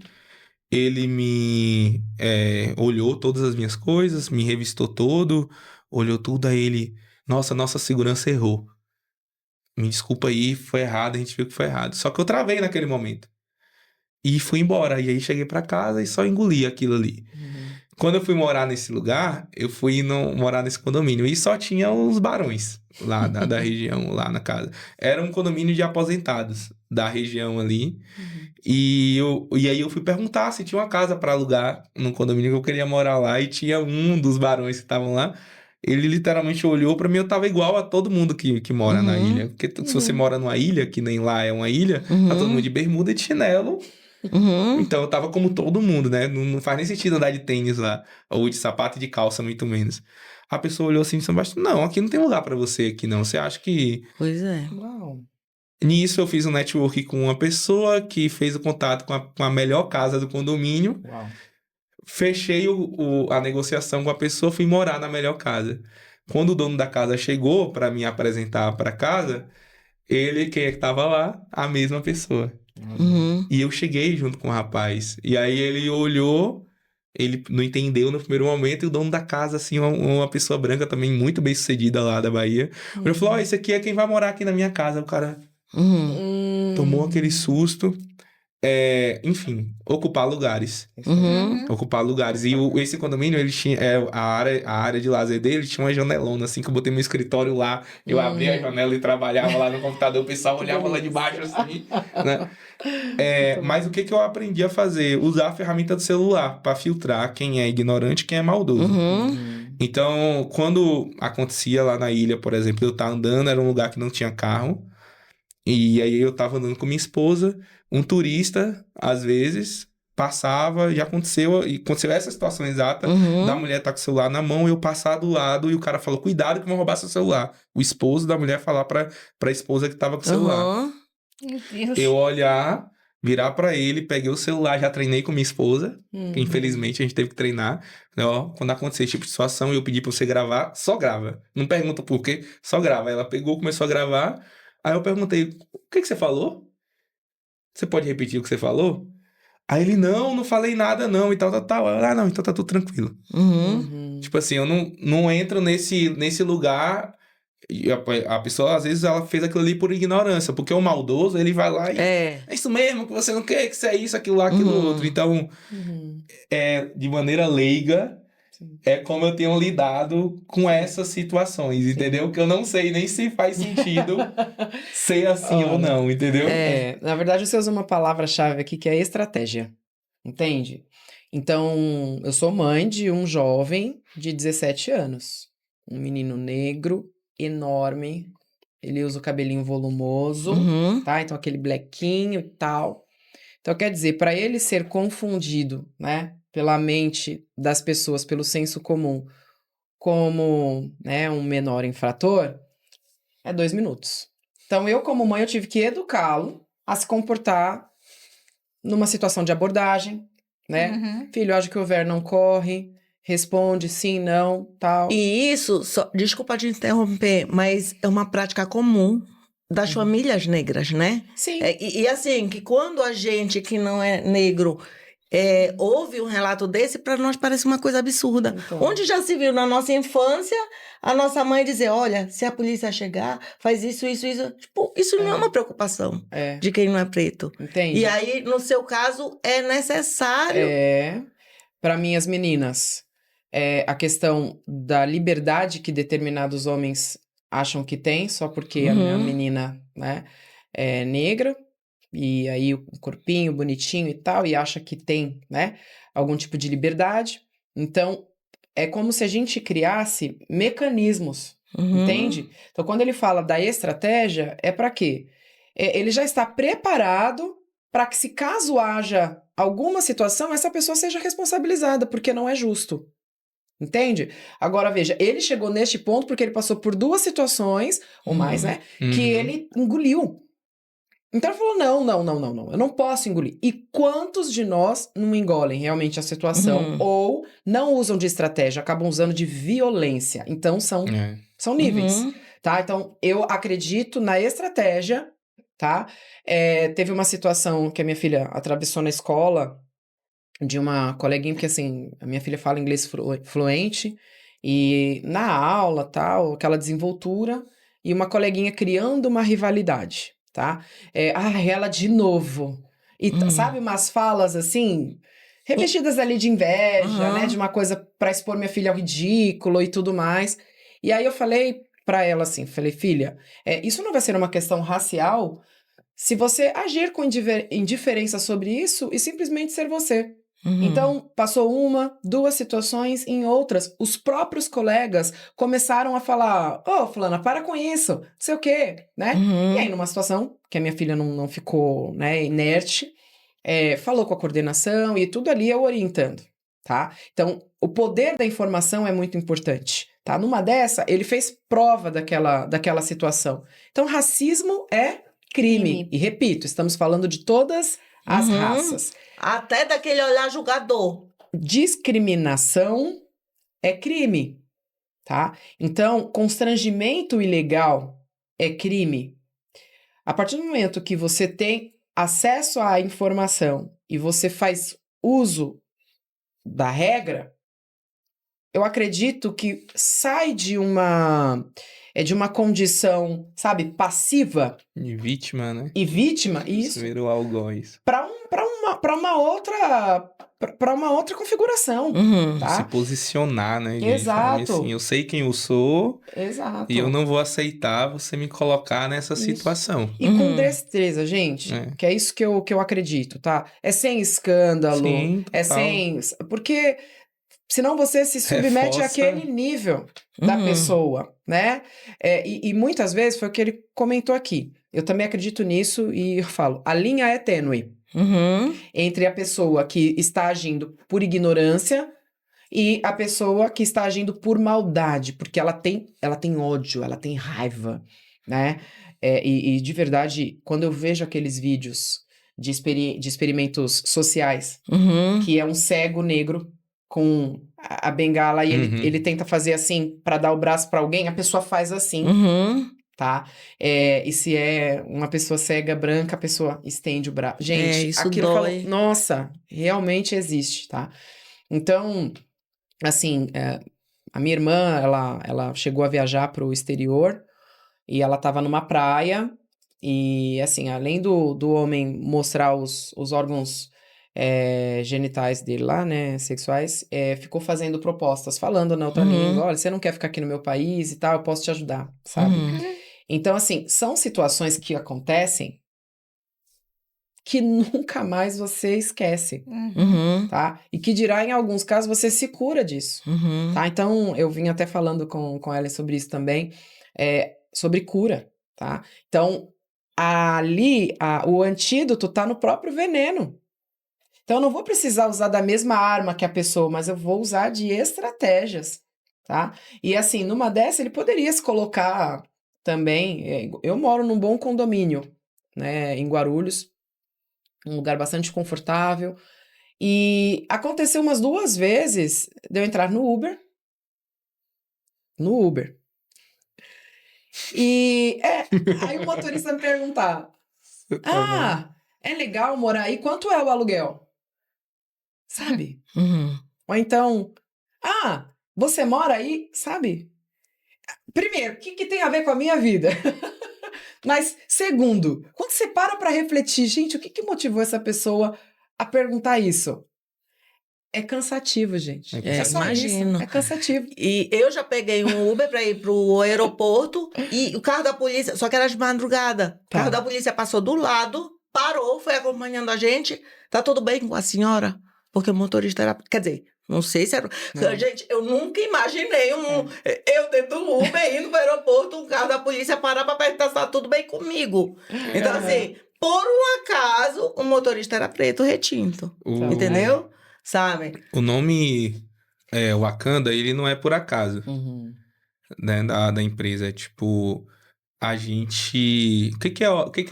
ele me olhou todas as minhas coisas, me revistou todo, olhou tudo, aí ele, nossa segurança errou. Me desculpa aí, foi errado, a gente viu que foi errado. Só que eu travei naquele momento. E fui embora. E aí cheguei pra casa e só engoli aquilo ali. Quando eu fui morar nesse lugar, eu fui morar nesse condomínio. E só tinha os barões lá da região, lá na casa. Era um condomínio de aposentados da região ali. E aí eu fui perguntar se tinha uma casa para alugar no condomínio que eu queria morar lá. E tinha um dos barões que estavam lá. Ele literalmente olhou pra mim, eu tava igual a todo mundo que mora na ilha. Porque se você mora numa ilha, que nem lá é uma ilha, tá todo mundo de bermuda e de chinelo. Então eu tava como todo mundo, né? Não faz nem sentido andar de tênis lá, ou de sapato e de calça, muito menos. A pessoa olhou assim, não, aqui não tem lugar pra você aqui não. Você acha que... Pois é. Não. Nisso eu fiz um network com uma pessoa que fez o contato com a melhor casa do condomínio. Uau. Fechei a negociação com a pessoa, fui morar na melhor casa. Quando o dono da casa chegou pra me apresentar pra casa, quem é que tava lá? A mesma pessoa. Uhum. E eu cheguei junto com o rapaz. E aí ele olhou, ele não entendeu no primeiro momento, e o dono da casa, assim, uma pessoa branca também, muito bem sucedida lá da Bahia, ele falou: esse aqui é quem vai morar aqui na minha casa. O cara tomou aquele susto. Enfim, ocupar lugares. Uhum. Ocupar lugares. E esse condomínio, ele tinha a área de lazer dele, tinha uma janelona, assim, que eu botei meu escritório lá, eu abria a janela e trabalhava lá no computador, o pessoal olhava lá de baixo, assim, né? Mas o que eu aprendi a fazer? Usar a ferramenta do celular para filtrar quem é ignorante e quem é maldoso. Então, quando acontecia lá na ilha, por exemplo, eu estar andando, era um lugar que não tinha carro, e aí eu tava andando com minha esposa, um turista, às vezes, passava, já aconteceu, e aconteceu essa situação exata, da mulher estar com o celular na mão, eu passar do lado e o cara falou, cuidado que vão roubar seu celular. O esposo da mulher falar pra esposa que tava com o celular. Aham. Meu Deus. Eu olhar, virar pra ele, peguei o celular, já treinei com minha esposa, que infelizmente a gente teve que treinar. Ó, quando acontecer esse tipo de situação, eu pedi pra você gravar, só grava. Não pergunta por quê, só grava. Ela pegou, começou a gravar, aí eu perguntei, o que você falou? Você pode repetir o que você falou? Aí ele, não falei nada não, e tal. Ah, não, então tá tudo tranquilo. Uhum. Tipo assim, eu não entro nesse lugar, e a pessoa, às vezes, ela fez aquilo ali por ignorância, porque o maldoso, ele vai lá e, é isso mesmo, que você não quer, que isso é isso, aquilo lá, aquilo outro. Então, de maneira leiga, Sim. é como eu tenho lidado com essas situações, entendeu? Que eu não sei nem se faz sentido ser assim ou não, entendeu? Na verdade, você usa uma palavra-chave aqui que é estratégia, entende? Então, eu sou mãe de um jovem de 17 anos, um menino negro, enorme, ele usa o cabelinho volumoso, Uhum. tá? Então, aquele blequinho e tal. Então, quer dizer, para ele ser confundido, né, pela mente das pessoas, pelo senso comum, como, né, um menor infrator, é 2 minutos. Então, eu, como mãe, eu tive que educá-lo a se comportar numa situação de abordagem, né? Filho, acho que houver, não corre, responde sim, não, tal. E isso, desculpa te interromper, mas é uma prática comum das famílias negras, né? Sim. E assim, que quando a gente que não é negro ouve um relato desse, para nós parece uma coisa absurda. Então. Onde já se viu na nossa infância a nossa mãe dizer, olha, se a polícia chegar, faz isso, isso, isso. Tipo, isso não é uma preocupação de quem não é preto. Entende? E aí, no seu caso, é necessário... Para minhas meninas, a questão da liberdade que determinados homens acham que tem, só porque a minha menina, né, é negra, e aí o corpinho bonitinho e tal, e acha que tem, né, algum tipo de liberdade. Então, é como se a gente criasse mecanismos, entende? Então, quando ele fala da estratégia, é para quê? Ele já está preparado para que, se caso haja alguma situação, essa pessoa seja responsabilizada, porque não é justo. Entende? Agora, veja, ele chegou neste ponto porque ele passou por 2 situações, ou mais, né, que ele engoliu. Então ele falou, não, eu não posso engolir. E quantos de nós não engolem realmente a situação, ou não usam de estratégia, acabam usando de violência. Então são níveis, tá? Então eu acredito na estratégia, tá? Teve uma situação que a minha filha atravessou na escola, de uma coleguinha, porque assim, a minha filha fala inglês fluente, e na aula, tal, aquela desenvoltura, e uma coleguinha criando uma rivalidade, tá? Ela de novo. E sabe, umas falas assim, revestidas ali de inveja, né? De uma coisa pra expor minha filha ao ridículo e tudo mais. E aí eu falei pra ela assim, falei, filha, isso não vai ser uma questão racial se você agir com indiferença sobre isso e simplesmente ser você. Então, passou 1, 2 situações, em outras, os próprios colegas começaram a falar, fulana, para com isso, não sei o quê, né? E aí, numa situação que a minha filha não ficou, né, inerte, falou com a coordenação e tudo ali eu orientando, tá? Então, o poder da informação é muito importante, tá? Numa dessa, ele fez prova daquela situação. Então, racismo é crime. E repito, estamos falando de todas as raças. Até daquele olhar julgador. Discriminação é crime, tá? Então, constrangimento ilegal é crime. A partir do momento que você tem acesso à informação e você faz uso da regra, eu acredito que sai de uma condição, sabe, passiva. De vítima, né? E vítima, isso. Você virou algoz. Para uma outra configuração, tá? Se posicionar, né? Exato. Assim, eu sei quem eu sou. Exato. E eu não vou aceitar você me colocar nessa situação. E com destreza, gente, que é isso que eu acredito, tá? É sem escândalo, Sim, sem... Porque senão você se submete àquele nível da pessoa, né? E muitas vezes foi o que ele comentou aqui. Eu também acredito nisso e eu falo, a linha é tênue Uhum. entre a pessoa que está agindo por ignorância e a pessoa que está agindo por maldade, porque ela tem ódio, ela tem raiva, né? E de verdade, quando eu vejo aqueles vídeos de experimentos sociais, Uhum. que é um cego negro com a bengala e Uhum. ele tenta fazer assim para dar o braço para alguém, a pessoa faz assim, Uhum. tá? E se é uma pessoa cega branca, a pessoa estende o braço. Gente, Isso aquilo eu falo, dói. nossa, realmente existe, tá? Então, assim, a minha irmã, ela chegou a viajar para o exterior e ela estava numa praia e, assim, além do homem mostrar os órgãos genitais dele lá, né, sexuais, ficou fazendo propostas, falando na outra língua, Uhum. olha, você não quer ficar aqui no meu país e tal, eu posso te ajudar, sabe? Uhum. Então, assim, são situações que acontecem que nunca mais você esquece, Uhum. tá? E que dirá, em alguns casos, você se cura disso, Uhum. tá? Então, eu vim até falando com ela sobre isso também, sobre cura, tá? Então, ali, o antídoto tá no próprio veneno. Então, eu não vou precisar usar da mesma arma que a pessoa, mas eu vou usar de estratégias, tá? E assim, numa dessa, ele poderia se colocar também. Eu moro num bom condomínio, né, em Guarulhos, um lugar bastante confortável. E aconteceu umas 2 vezes de eu entrar no Uber. No Uber. E aí o motorista me perguntar: Ah, é legal morar aí? Quanto é o aluguel? Sabe? Uhum. Ou então, ah, você mora aí? Sabe? Primeiro, o que tem a ver com a minha vida? Mas, segundo, quando você para refletir, gente, o que motivou essa pessoa a perguntar isso? É cansativo, gente. É só isso. Imagino. É cansativo. E eu já peguei um Uber para ir pro aeroporto e o carro da polícia, só que era de madrugada. O carro Tá. da polícia passou do lado, parou, foi acompanhando a gente. Tá tudo bem com a senhora? Porque o motorista era. Quer dizer, não sei se era. Não. Gente, eu nunca imaginei eu dentro do Uber indo pro aeroporto, um carro da polícia parar para perguntar se tá tudo bem comigo. Então, assim, por um acaso, o motorista era preto retinto. O, Entendeu? Sabe? o nome Wakanda, ele não é por acaso, Uhum. né, da empresa. É tipo, a gente... O que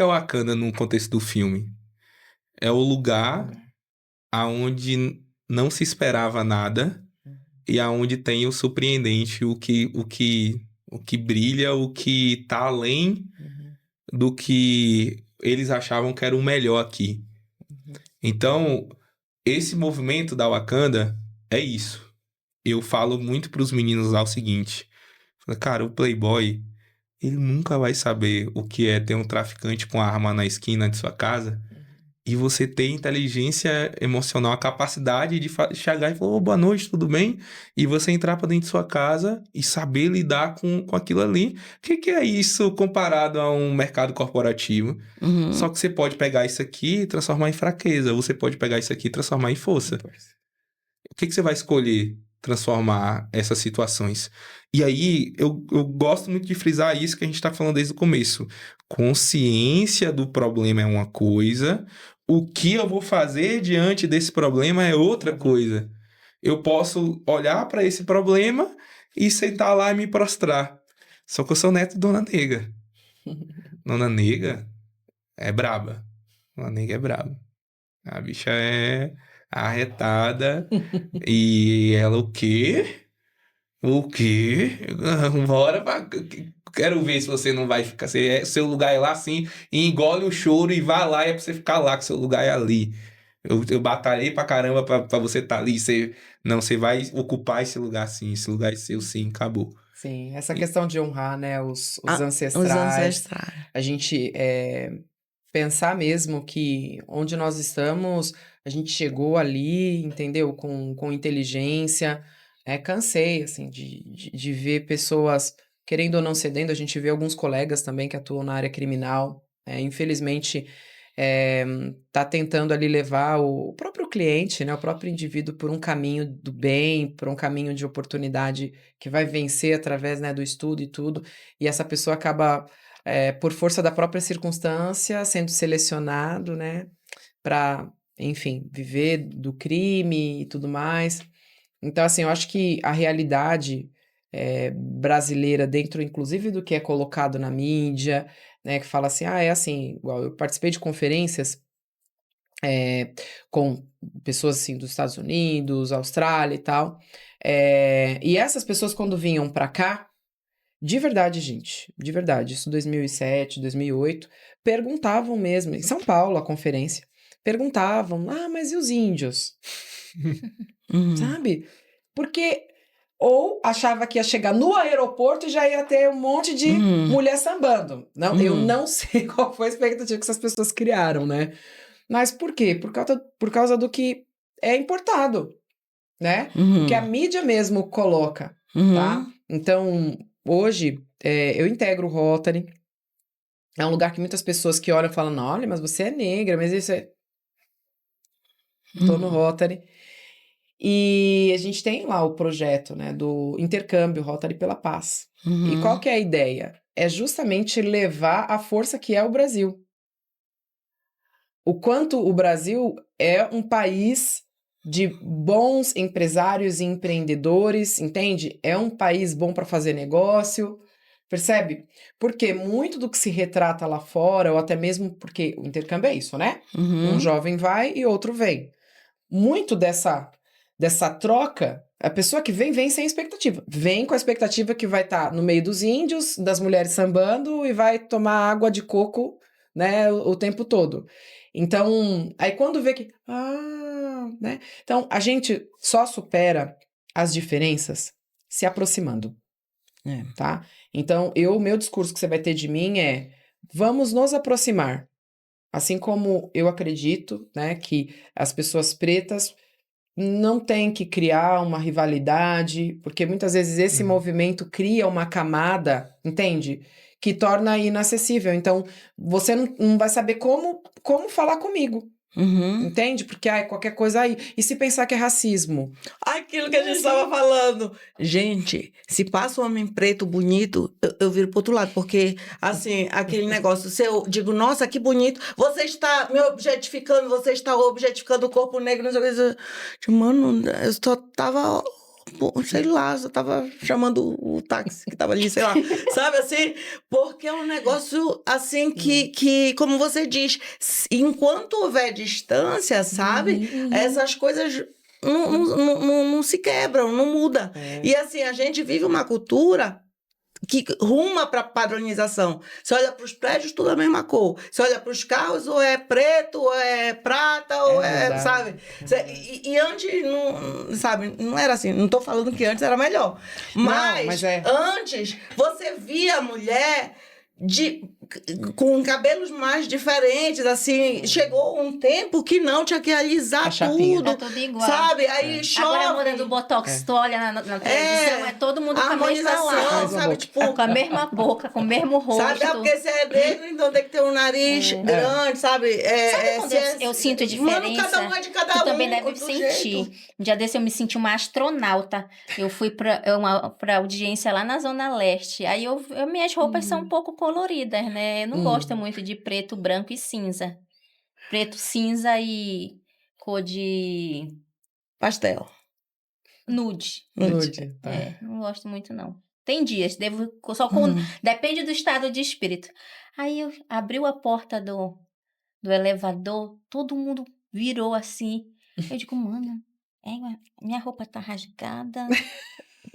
é Wakanda no contexto do filme? É o lugar aonde não se esperava nada e aonde tem o surpreendente, o que brilha, o que tá além Uhum. do que eles achavam que era o melhor aqui. Então, esse movimento da Wakanda é isso. Eu falo muito pros meninos lá o seguinte: cara, o Playboy, ele nunca vai saber o que é ter um traficante com arma na esquina de sua casa e você ter inteligência emocional, a capacidade de chegar e falar, boa noite, tudo bem? E você entrar pra dentro de sua casa e saber lidar com aquilo ali. O que é isso comparado a um mercado corporativo? Uhum. Só que você pode pegar isso aqui e transformar em fraqueza. Você pode pegar isso aqui e transformar em força. O que você vai escolher transformar essas situações? E aí, eu gosto muito de frisar isso que a gente está falando desde o começo. Consciência do problema é uma coisa, o que eu vou fazer diante desse problema é outra coisa. Eu posso olhar para esse problema e sentar lá e me prostrar. Só que eu sou neto de Dona Nega. Dona Nega é braba. Dona Nega é braba. A bicha é arretada. E ela, o quê? O quê? Bora pra... Quero ver se você não vai ficar. Seu lugar é lá assim, e engole o choro e vá lá, é pra você ficar lá, que seu lugar é ali. Eu batalhei pra caramba pra você estar ali. Você vai ocupar esse lugar sim, esse lugar é seu sim, acabou. Sim, essa E- questão de honrar, né, os Os ancestrais, ancestrais. a gente pensar mesmo que onde nós estamos, a gente chegou ali, entendeu? Com inteligência. Cansei, assim, de ver pessoas querendo ou não cedendo. A gente vê alguns colegas também que atuam na área criminal. Infelizmente, tá tentando ali levar o próprio cliente, né? O próprio indivíduo por um caminho do bem, por um caminho de oportunidade que vai vencer através, né, do estudo e tudo. E essa pessoa acaba por força da própria circunstância, sendo selecionado, né, para, enfim, viver do crime e tudo mais. Então, assim, eu acho que a realidade brasileira, dentro, inclusive, do que é colocado na mídia, né, que fala assim, é assim, igual eu participei de conferências com pessoas, assim, dos Estados Unidos, Austrália e tal, e essas pessoas, quando vinham para cá, de verdade, gente, de verdade, isso 2007, 2008, perguntavam mesmo, em São Paulo, a conferência, perguntavam, mas e os índios? Sabe? Porque ou achava que ia chegar no aeroporto e já ia ter um monte de mulher sambando. Não, eu não sei qual foi a expectativa que essas pessoas criaram, né? Mas por quê? Por causa do que é importado, né? Que a mídia mesmo coloca, tá? Então, hoje, eu integro o Rotary. É um lugar que muitas pessoas que olham falam, olha, mas você é negra, mas isso é... Tô no Rotary. E a gente tem lá o projeto, né, do intercâmbio Rotary pela Paz. E qual que é a ideia? É justamente levar a força que é o Brasil. O quanto o Brasil é um país de bons empresários e empreendedores, entende? É um país bom para fazer negócio, percebe? Porque muito do que se retrata lá fora, ou até mesmo porque o intercâmbio é isso, né? Um jovem vai e outro vem. Muito dessa troca, a pessoa que vem sem expectativa. Vem com a expectativa que vai estar no meio dos índios, das mulheres sambando e vai tomar água de coco, né, o tempo todo. Então, aí quando vê que... né? Então, a gente só supera as diferenças se aproximando. Tá? Então, meu discurso que você vai ter de mim é: vamos nos aproximar. Assim como eu acredito, né, que as pessoas pretas não têm que criar uma rivalidade, porque muitas vezes esse movimento cria uma camada, entende? Que torna inacessível. Então, você não vai saber como falar comigo. Entende? Porque qualquer coisa aí. E se pensar que é racismo? Aquilo que a gente estava falando. Gente, se passa um homem preto bonito, eu viro pro outro lado. Porque, assim, aquele negócio, se eu digo, nossa, que bonito, você está me objetificando, você está objetificando o corpo negro, não sei o que. Mano, eu só tava... sei lá, só tava chamando o táxi que tava ali, sei lá, sabe assim? Porque é um negócio assim que como você diz, enquanto houver distância, sabe? Essas coisas não se quebram, não muda. E assim, a gente vive uma cultura que ruma para padronização. Você olha para os prédios, tudo a mesma cor. Você olha para os carros, ou é preto, ou é prata, ou sabe? E antes, não, sabe, não era assim. Não estou falando que antes era melhor. Mas antes, você via a mulher com cabelos mais diferentes, assim, chegou um tempo que não tinha que alisar tudo. Tá tudo igual. Sabe? Aí chove. Agora muda do Botox, tu olha na televisão, é todo mundo com a mesma harmonização, sabe? Tipo, com a mesma boca, com o mesmo rosto. Sabe? Porque você é negro, então tem que ter um nariz grande, sabe? Sabe quando eu sinto diferença? Mano, cada um é de cada tu também deve sentir. Jeito. Um dia desse eu me senti uma astronauta. Eu fui pra audiência lá na Zona Leste. Aí minhas roupas são um pouco coloridas, né? Eu não gosto muito de preto, branco e cinza. Preto, cinza e cor de... pastel. Nude. Tá. Não gosto muito, não. Tem dias, depende do estado de espírito. Aí eu abriu a porta do elevador, todo mundo virou assim. Eu digo, mano, minha roupa tá rasgada.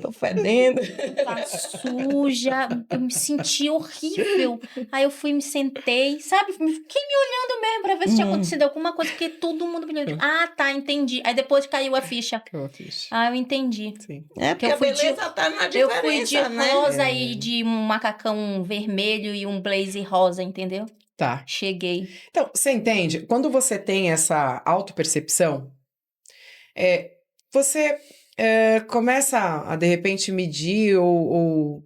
Tô fedendo. Tá suja. Eu me senti horrível. Aí eu fui, me sentei, sabe? Fiquei me olhando mesmo pra ver se tinha acontecido alguma coisa, porque todo mundo me olhando. Tá, entendi. Aí depois caiu a ficha. Eu entendi. Sim. Porque a beleza tá na diferença, eu fui de rosa né? e de um macacão vermelho e um blazer rosa, entendeu? Tá. Cheguei. Então, você entende? Quando você tem essa autopercepção, você começa a, de repente, medir ou,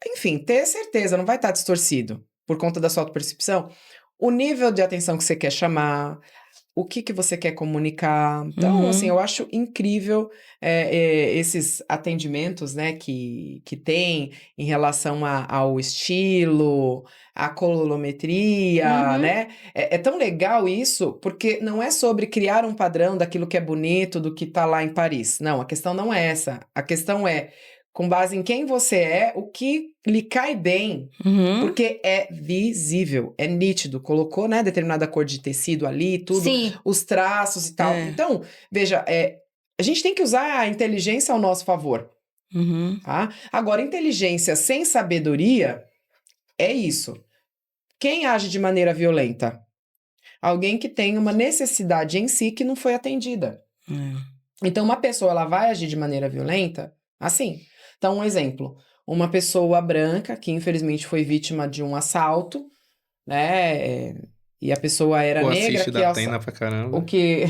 enfim, ter certeza, não vai estar distorcido por conta da sua autopercepção, o nível de atenção que você quer chamar, o que você quer comunicar. Então, Uhum. assim, eu acho incrível esses atendimentos, né, que tem em relação ao estilo, à colorimetria, Uhum. né? É tão legal isso, porque não é sobre criar um padrão daquilo que é bonito, do que tá lá em Paris. Não, a questão não é essa. A questão é, com base em quem você é, o que lhe cai bem. Uhum. Porque é visível, é nítido. Colocou, né, determinada cor de tecido ali, tudo, Sim. os traços e tal. É. Então, veja, a gente tem que usar a inteligência ao nosso favor, Uhum. tá? Agora, inteligência sem sabedoria é isso. Quem age de maneira violenta? Alguém que tem uma necessidade em si que não foi atendida. É. Então, uma pessoa, ela vai agir de maneira violenta assim. Então, um exemplo. Uma pessoa branca que, infelizmente, foi vítima de um assalto, né? E a pessoa era Pô, negra, assiste da Atena pra caramba. o que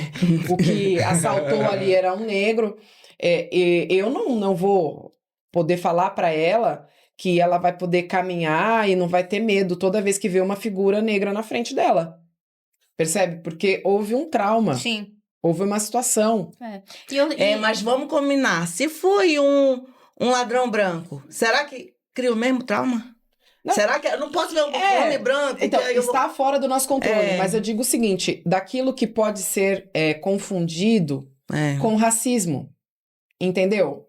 assaltou ali era um negro. E eu não vou poder falar para ela que ela vai poder caminhar e não vai ter medo toda vez que vê uma figura negra na frente dela. Percebe? Porque houve um trauma, Sim. houve uma situação. Mas vamos combinar. Se foi um ladrão branco, será que cria o mesmo trauma? Não. Será que eu não posso ver um homem branco? Então, que aí eu vou- está fora do nosso controle, É. mas eu digo o seguinte, daquilo que pode ser confundido É. com racismo, entendeu?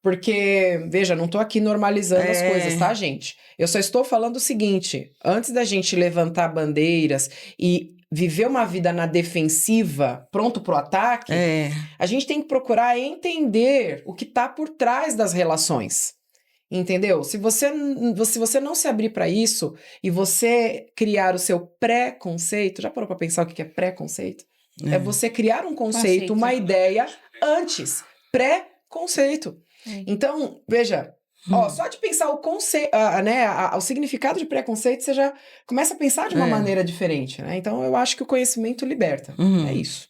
Porque, veja, não tô aqui normalizando as coisas, tá, gente? Eu só estou falando o seguinte, antes da gente levantar bandeiras e viver uma vida na defensiva, pronto pro ataque, a gente tem que procurar entender o que tá por trás das relações. Entendeu? Se você não se abrir para isso e você criar o seu preconceito, já parou para pensar o que é preconceito? É você criar um conceito, uma ideia antes. Pré-conceito. Então, veja, só de pensar o conceito, né, o significado de preconceito, você já começa a pensar de uma maneira diferente, né? Então, eu acho que o conhecimento liberta. É isso.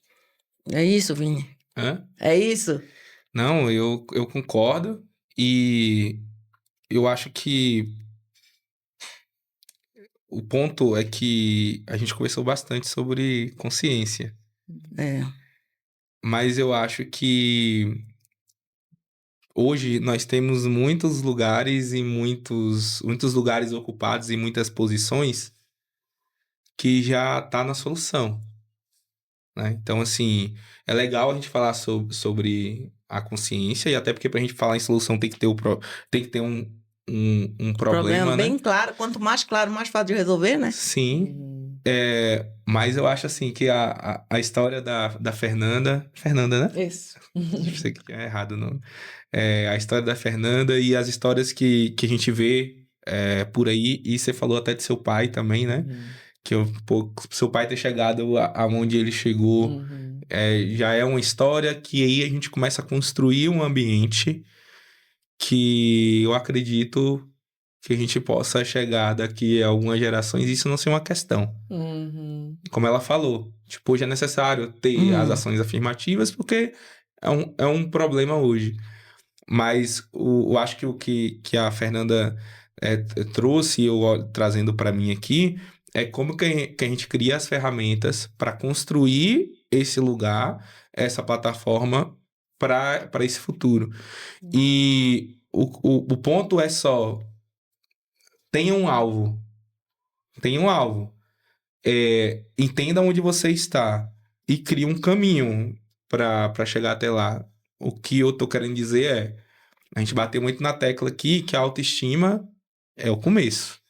É isso, Vini? Hã? É isso? Não, eu concordo e eu acho que o ponto é que a gente conversou bastante sobre consciência, É. mas eu acho que hoje nós temos muitos lugares e muitos lugares ocupados e muitas posições que já tá na solução, né? Então, assim, é legal a gente falar sobre a consciência e até porque pra gente falar em solução tem que ter tem que ter um problema, né? Bem claro. Quanto mais claro, mais fácil de resolver, né? Sim. Mas eu acho assim que a história da Fernanda. Fernanda, né? Isso. Eu sei que é errado o nome. A história da Fernanda e as histórias que a gente vê por aí. E você falou até de seu pai também, né? Que seu pai ter chegado aonde ele chegou já é uma história que aí a gente começa a construir um ambiente que eu acredito que a gente possa chegar daqui a algumas gerações e isso não ser uma questão. Como ela falou, tipo, hoje é necessário ter as ações afirmativas porque é um problema hoje. Mas eu acho que o que a Fernanda trouxe, trazendo para mim aqui, é como que a gente cria as ferramentas para construir esse lugar, essa plataforma para esse futuro. E o ponto é só, tenha um alvo. Tenha um alvo. Entenda onde você está e crie um caminho para chegar até lá. O que eu tô querendo dizer a gente bateu muito na tecla aqui que a autoestima é o começo.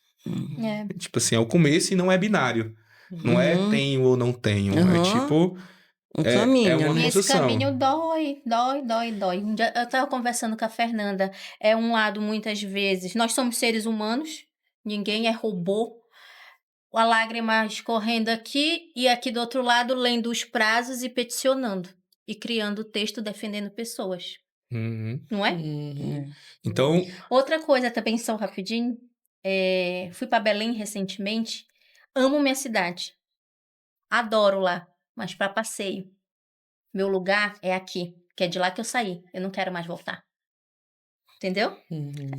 Tipo assim, é o começo e não é binário. Não é tenho ou não tenho. É tipo... Um caminho, é uma né? E esse construção. caminho dói. Um dia eu estava conversando com a Fernanda. É um lado, muitas vezes, nós somos seres humanos, ninguém é robô. A lágrima escorrendo aqui e aqui do outro lado, lendo os prazos e peticionando. E criando texto defendendo pessoas. Uhum. Não é? Então, Outra coisa também, só rapidinho. Fui para Belém recentemente. Amo minha cidade. Adoro lá, mas para passeio. Meu lugar é aqui, que é de lá que eu saí. Eu não quero mais voltar. Entendeu?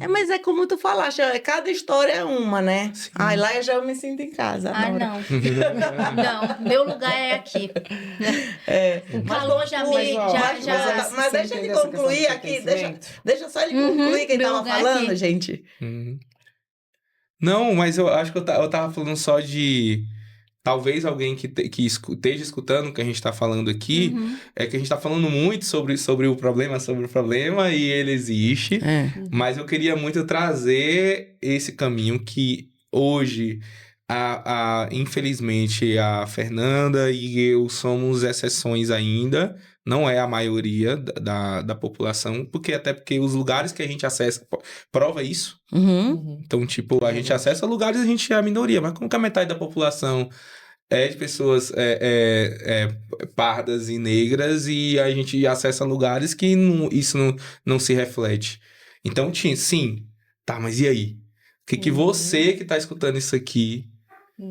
Mas é como tu falaste, cada história é uma, né? Sim. Ai, lá eu já me sinto em casa. Ah, Nora. não. Não, meu lugar é aqui. É. O Mas calor já conclui, me... mas- já... mas deixa ele concluir aqui, deixa só ele concluir quem meu tava lugar falando, aqui. gente. Não, mas eu acho que eu tava falando só de... Talvez alguém que esteja escutando o que a gente tá falando aqui, é que a gente tá falando muito sobre o problema, e ele existe. Mas eu queria muito trazer esse caminho que hoje, infelizmente, a Fernanda e eu somos exceções ainda. Não é a maioria da população, até porque os lugares que a gente acessa prova isso. Então, tipo, a gente acessa lugares e a gente é a minoria. Mas como que a metade da população é de pessoas pardas e negras, e a gente acessa lugares que isso não se reflete. Então, sim, tá, mas e aí? O que você que tá escutando isso aqui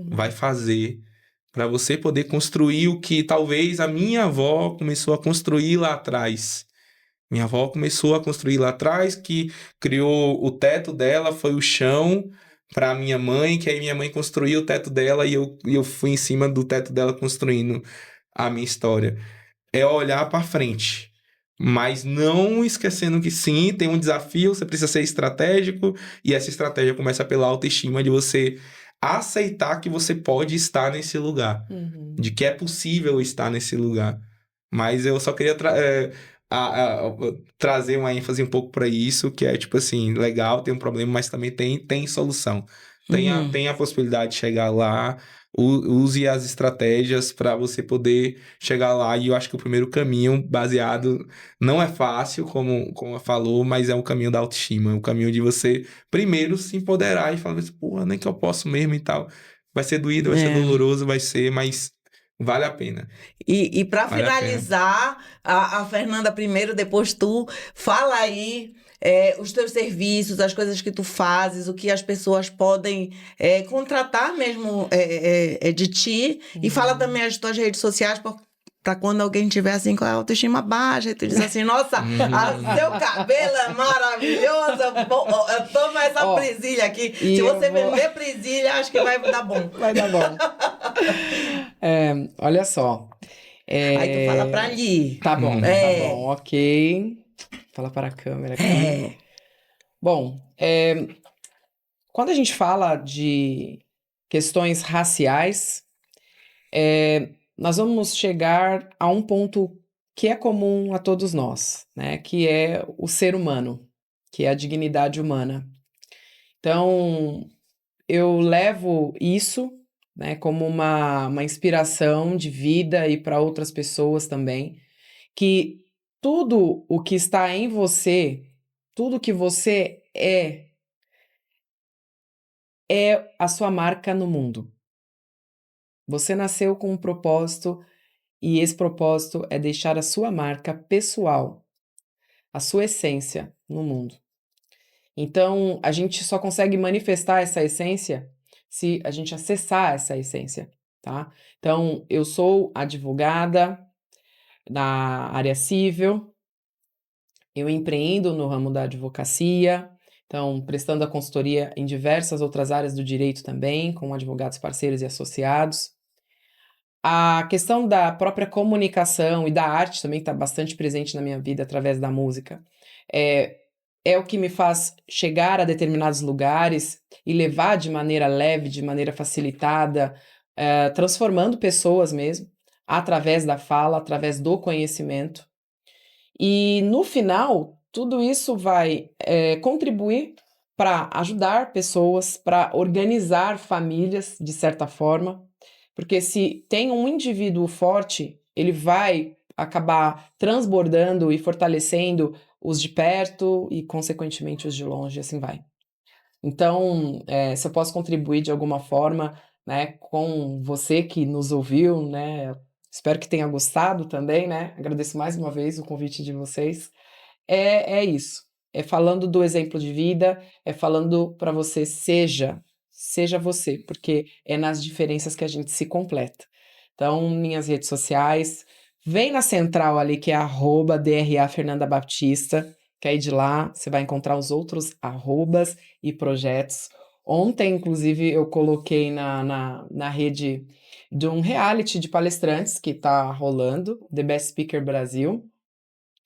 vai fazer para você poder construir o que talvez a minha avó começou a construir lá atrás? Minha avó começou a construir lá atrás, que criou o teto dela, foi o chão para minha mãe, que aí minha mãe construiu o teto dela e eu fui em cima do teto dela construindo a minha história. É olhar para frente, mas não esquecendo que sim, tem um desafio, você precisa ser estratégico, e essa estratégia começa pela autoestima de você aceitar que você pode estar nesse lugar, de que é possível estar nesse lugar. Mas eu só queria trazer uma ênfase um pouco para isso, que é tipo assim, legal, tem um problema, mas também tem solução. Tem a possibilidade de chegar lá, use as estratégias para você poder chegar lá. E eu acho que o primeiro caminho baseado não é fácil, como falou, mas é o caminho da autoestima, o caminho de você primeiro se empoderar e falar assim, porra, nem que eu posso mesmo e tal. Vai ser doído, vai ser doloroso, mas vale a pena. E para Vale a finalizar, a Fernanda primeiro, depois tu, fala aí os teus serviços, as coisas que tu fazes, o que as pessoas podem contratar mesmo de ti. E fala também as tuas redes sociais, para quando alguém tiver assim com a autoestima baixa e tu diz assim, nossa, seu cabelo é maravilhoso, toma essa presilha aqui. Se você vender presilha, acho que vai dar bom. Vai dar bom. Olha só. Aí tu fala pra ali. Tá bom, ok. Fala para a câmera aqui. Bom, quando a gente fala de questões raciais, nós vamos chegar a um ponto que é comum a todos nós, né? Que é o ser humano, que é a dignidade humana. Então, eu levo isso, né, como uma inspiração de vida e para outras pessoas também, que tudo o que está em você, tudo que você é a sua marca no mundo. Você nasceu com um propósito e esse propósito é deixar a sua marca pessoal, a sua essência no mundo. Então, a gente só consegue manifestar essa essência se a gente acessar essa essência, tá? Então, eu sou advogada na área civil, eu empreendo no ramo da advocacia, então, prestando a consultoria em diversas outras áreas do direito também, com advogados parceiros e associados. A questão da própria comunicação e da arte também está bastante presente na minha vida através da música. É o que me faz chegar a determinados lugares e levar de maneira leve, de maneira facilitada, transformando pessoas mesmo, através da fala, através do conhecimento. E no final, tudo isso vai contribuir para ajudar pessoas, para organizar famílias, de certa forma, porque se tem um indivíduo forte, ele vai acabar transbordando e fortalecendo os de perto e, consequentemente, os de longe, assim vai. Então, se eu posso contribuir de alguma forma, né, com você que nos ouviu, né, espero que tenha gostado também, né, agradeço mais uma vez o convite de vocês. É isso, é falando do exemplo de vida, é falando para você, seja você, porque é nas diferenças que a gente se completa. Então, minhas redes sociais, vem na central ali, que é @DRA Fernanda Baptista, quer ir de lá, você vai encontrar os outros arrobas e projetos. Ontem, inclusive, eu coloquei na rede de um reality de palestrantes que está rolando, The Best Speaker Brasil,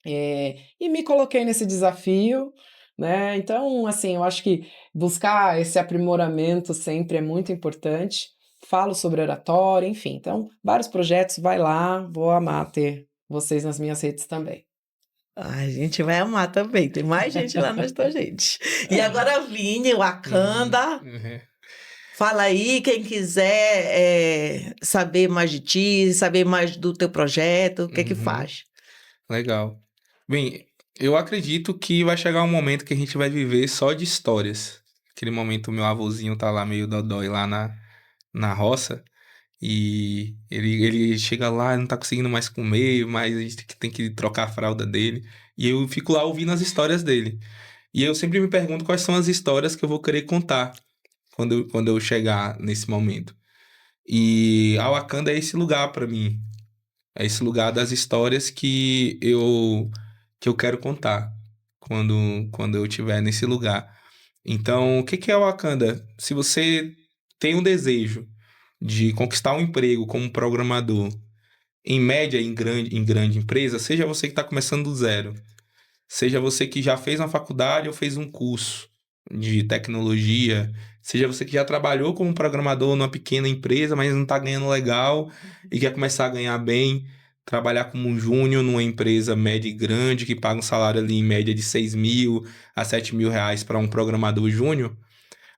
e me coloquei nesse desafio, né? Então, assim, eu acho que buscar esse aprimoramento sempre é muito importante. Falo sobre oratória, enfim. Então, vários projetos, vai lá, vou amar ter vocês nas minhas redes também. A gente vai amar também. Tem mais gente lá nas tua gente. E agora, Vini, Wakanda. Uhum. Fala aí, quem quiser saber mais de ti, saber mais do teu projeto, o que é que Uhum. faz? Legal. Bem, eu acredito que vai chegar um momento que a gente vai viver só de histórias. Aquele momento, meu avôzinho tá lá meio dodói lá na roça. E ele chega lá, não tá conseguindo mais comer, mas a gente tem que trocar a fralda dele. E eu fico lá ouvindo as histórias dele. E eu sempre me pergunto quais são as histórias que eu vou querer contar quando eu chegar nesse momento. E a Wakanda é esse lugar para mim. É esse lugar das histórias que eu quero contar quando eu estiver nesse lugar. Então, o que que é o Wakanda? Se você tem um desejo de conquistar um emprego como programador, em média, em grande empresa, seja você que está começando do zero, seja você que já fez uma faculdade ou fez um curso de tecnologia, seja você que já trabalhou como programador numa pequena empresa, mas não está ganhando legal e quer começar a ganhar bem, trabalhar como um júnior numa empresa média e grande que paga um salário ali em média de 6.000 a 7.000 reais para um programador júnior.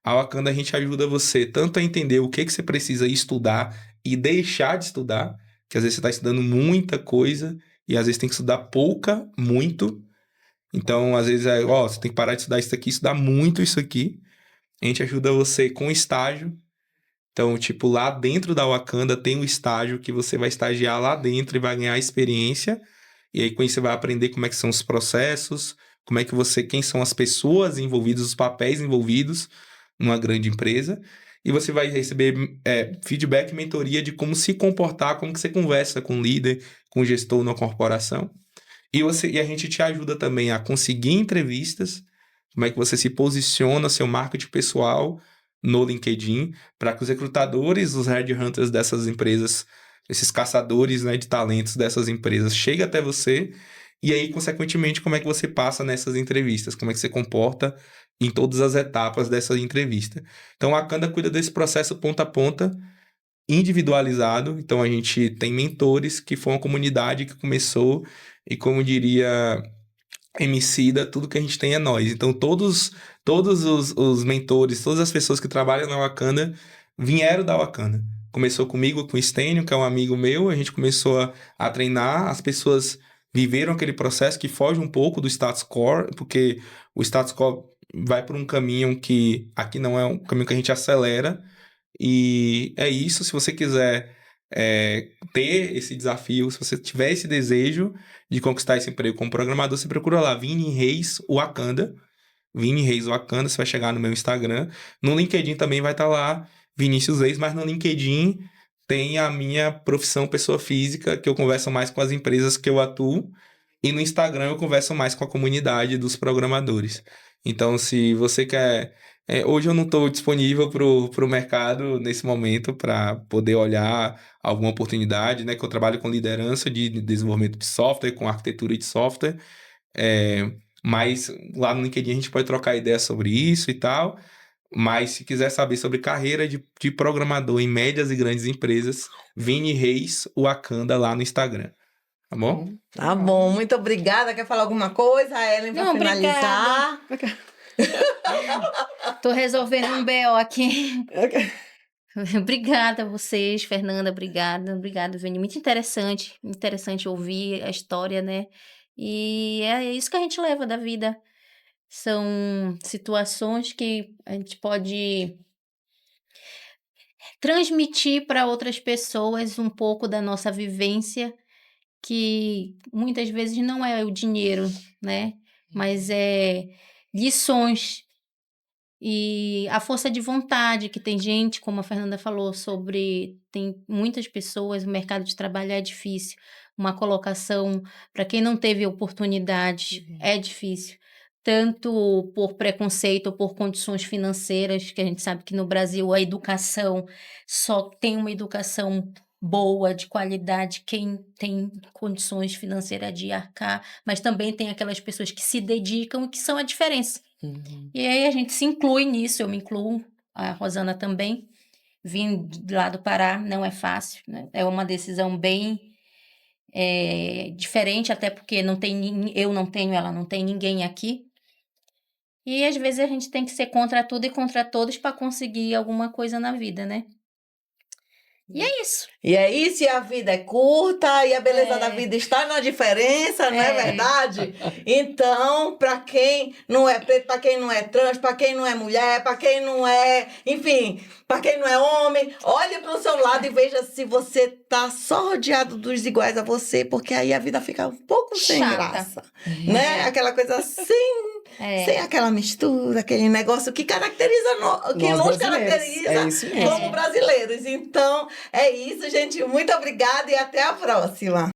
A Wakanda a gente ajuda você tanto a entender o que você precisa estudar e deixar de estudar, que às vezes você está estudando muita coisa e às vezes tem que estudar pouca, muito. Então, às vezes, você tem que parar de estudar isso aqui, estudar muito isso aqui. A gente ajuda você com estágio. Então, tipo, lá dentro da Wakanda tem um estágio que você vai estagiar lá dentro e vai ganhar experiência. E aí, com isso, você vai aprender como é que são os processos, quem são as pessoas envolvidas, os papéis envolvidos numa grande empresa. E você vai receber feedback e mentoria de como se comportar, como que você conversa com o líder, com o gestor na corporação. E a gente te ajuda também a conseguir entrevistas, como é que você se posiciona, seu marketing pessoal no LinkedIn, para que os recrutadores, os headhunters dessas empresas, esses caçadores, né, de talentos dessas empresas, cheguem até você. E aí, consequentemente, como é que você passa nessas entrevistas, como é que você comporta em todas as etapas dessa entrevista. Então, a Wakanda cuida desse processo ponta a ponta, individualizado. Então, a gente tem mentores que foi uma comunidade que começou e, como diria Emicida, tudo que a gente tem é nós. Então, todos os mentores, todas as pessoas que trabalham na Wakanda vieram da Wakanda. Começou comigo, com o Stênio, que é um amigo meu, a gente começou a treinar, as pessoas viveram aquele processo que foge um pouco do status quo, porque o status quo vai por um caminho que aqui não é um caminho que a gente acelera, e é isso. Se você quiser ter esse desafio, se você tiver esse desejo de conquistar esse emprego como programador, você procura lá, Vini Reis Wakanda. Vini Reis Wakanda, você vai chegar no meu Instagram. No LinkedIn também vai estar lá, Vinícius Reis, mas no LinkedIn tem a minha profissão pessoa física, que eu converso mais com as empresas que eu atuo. E no Instagram eu converso mais com a comunidade dos programadores. Então, se você quer. Hoje eu não estou disponível para o mercado nesse momento para poder olhar alguma oportunidade, né? Que eu trabalho com liderança de desenvolvimento de software, com arquitetura de software. Mas lá no LinkedIn a gente pode trocar ideia sobre isso e tal. Mas se quiser saber sobre carreira de programador em médias e grandes empresas, Vini Reis Wakanda lá no Instagram. Tá bom? Tá bom, muito obrigada. Quer falar alguma coisa, Ellen, para Não, finalizar? Tô resolvendo um BO aqui. Obrigada a vocês, Fernanda, obrigada, Vini. Muito interessante ouvir a história, né? E é isso que a gente leva da vida. São situações que a gente pode transmitir para outras pessoas um pouco da nossa vivência, que muitas vezes não é o dinheiro, né? Mas é lições e a força de vontade, que tem gente, como a Fernanda falou, tem muitas pessoas, o mercado de trabalho é difícil, uma colocação para quem não teve oportunidade é difícil. tanto por preconceito ou por condições financeiras, que a gente sabe que no Brasil a educação só tem uma educação boa, de qualidade, quem tem condições financeiras de arcar, mas também tem aquelas pessoas que se dedicam e que são a diferença. Uhum. E aí a gente se inclui nisso, eu me incluo, a Rosana também. Vim lá do Pará, não é fácil, né? É uma decisão bem diferente, até porque não tem, eu não tenho, ela não tem ninguém aqui. E às vezes a gente tem que ser contra tudo e contra todos para conseguir alguma coisa na vida, né? E é isso. E é isso, e a vida é curta, e a beleza da É. vida está na diferença, não é É. verdade? Então, para quem não é preto, para quem não é trans, para quem não é mulher, para quem não é, enfim, para quem não é homem, olhe para o seu lado e veja se você tá só rodeado dos iguais a você, porque aí a vida fica um pouco sem Chata. graça, né? Aquela coisa sem aquela mistura, aquele negócio que caracteriza, que Nós nos brasileiros. caracteriza É isso mesmo. como brasileiros. Então, é isso, gente. Muito obrigada e até a próxima.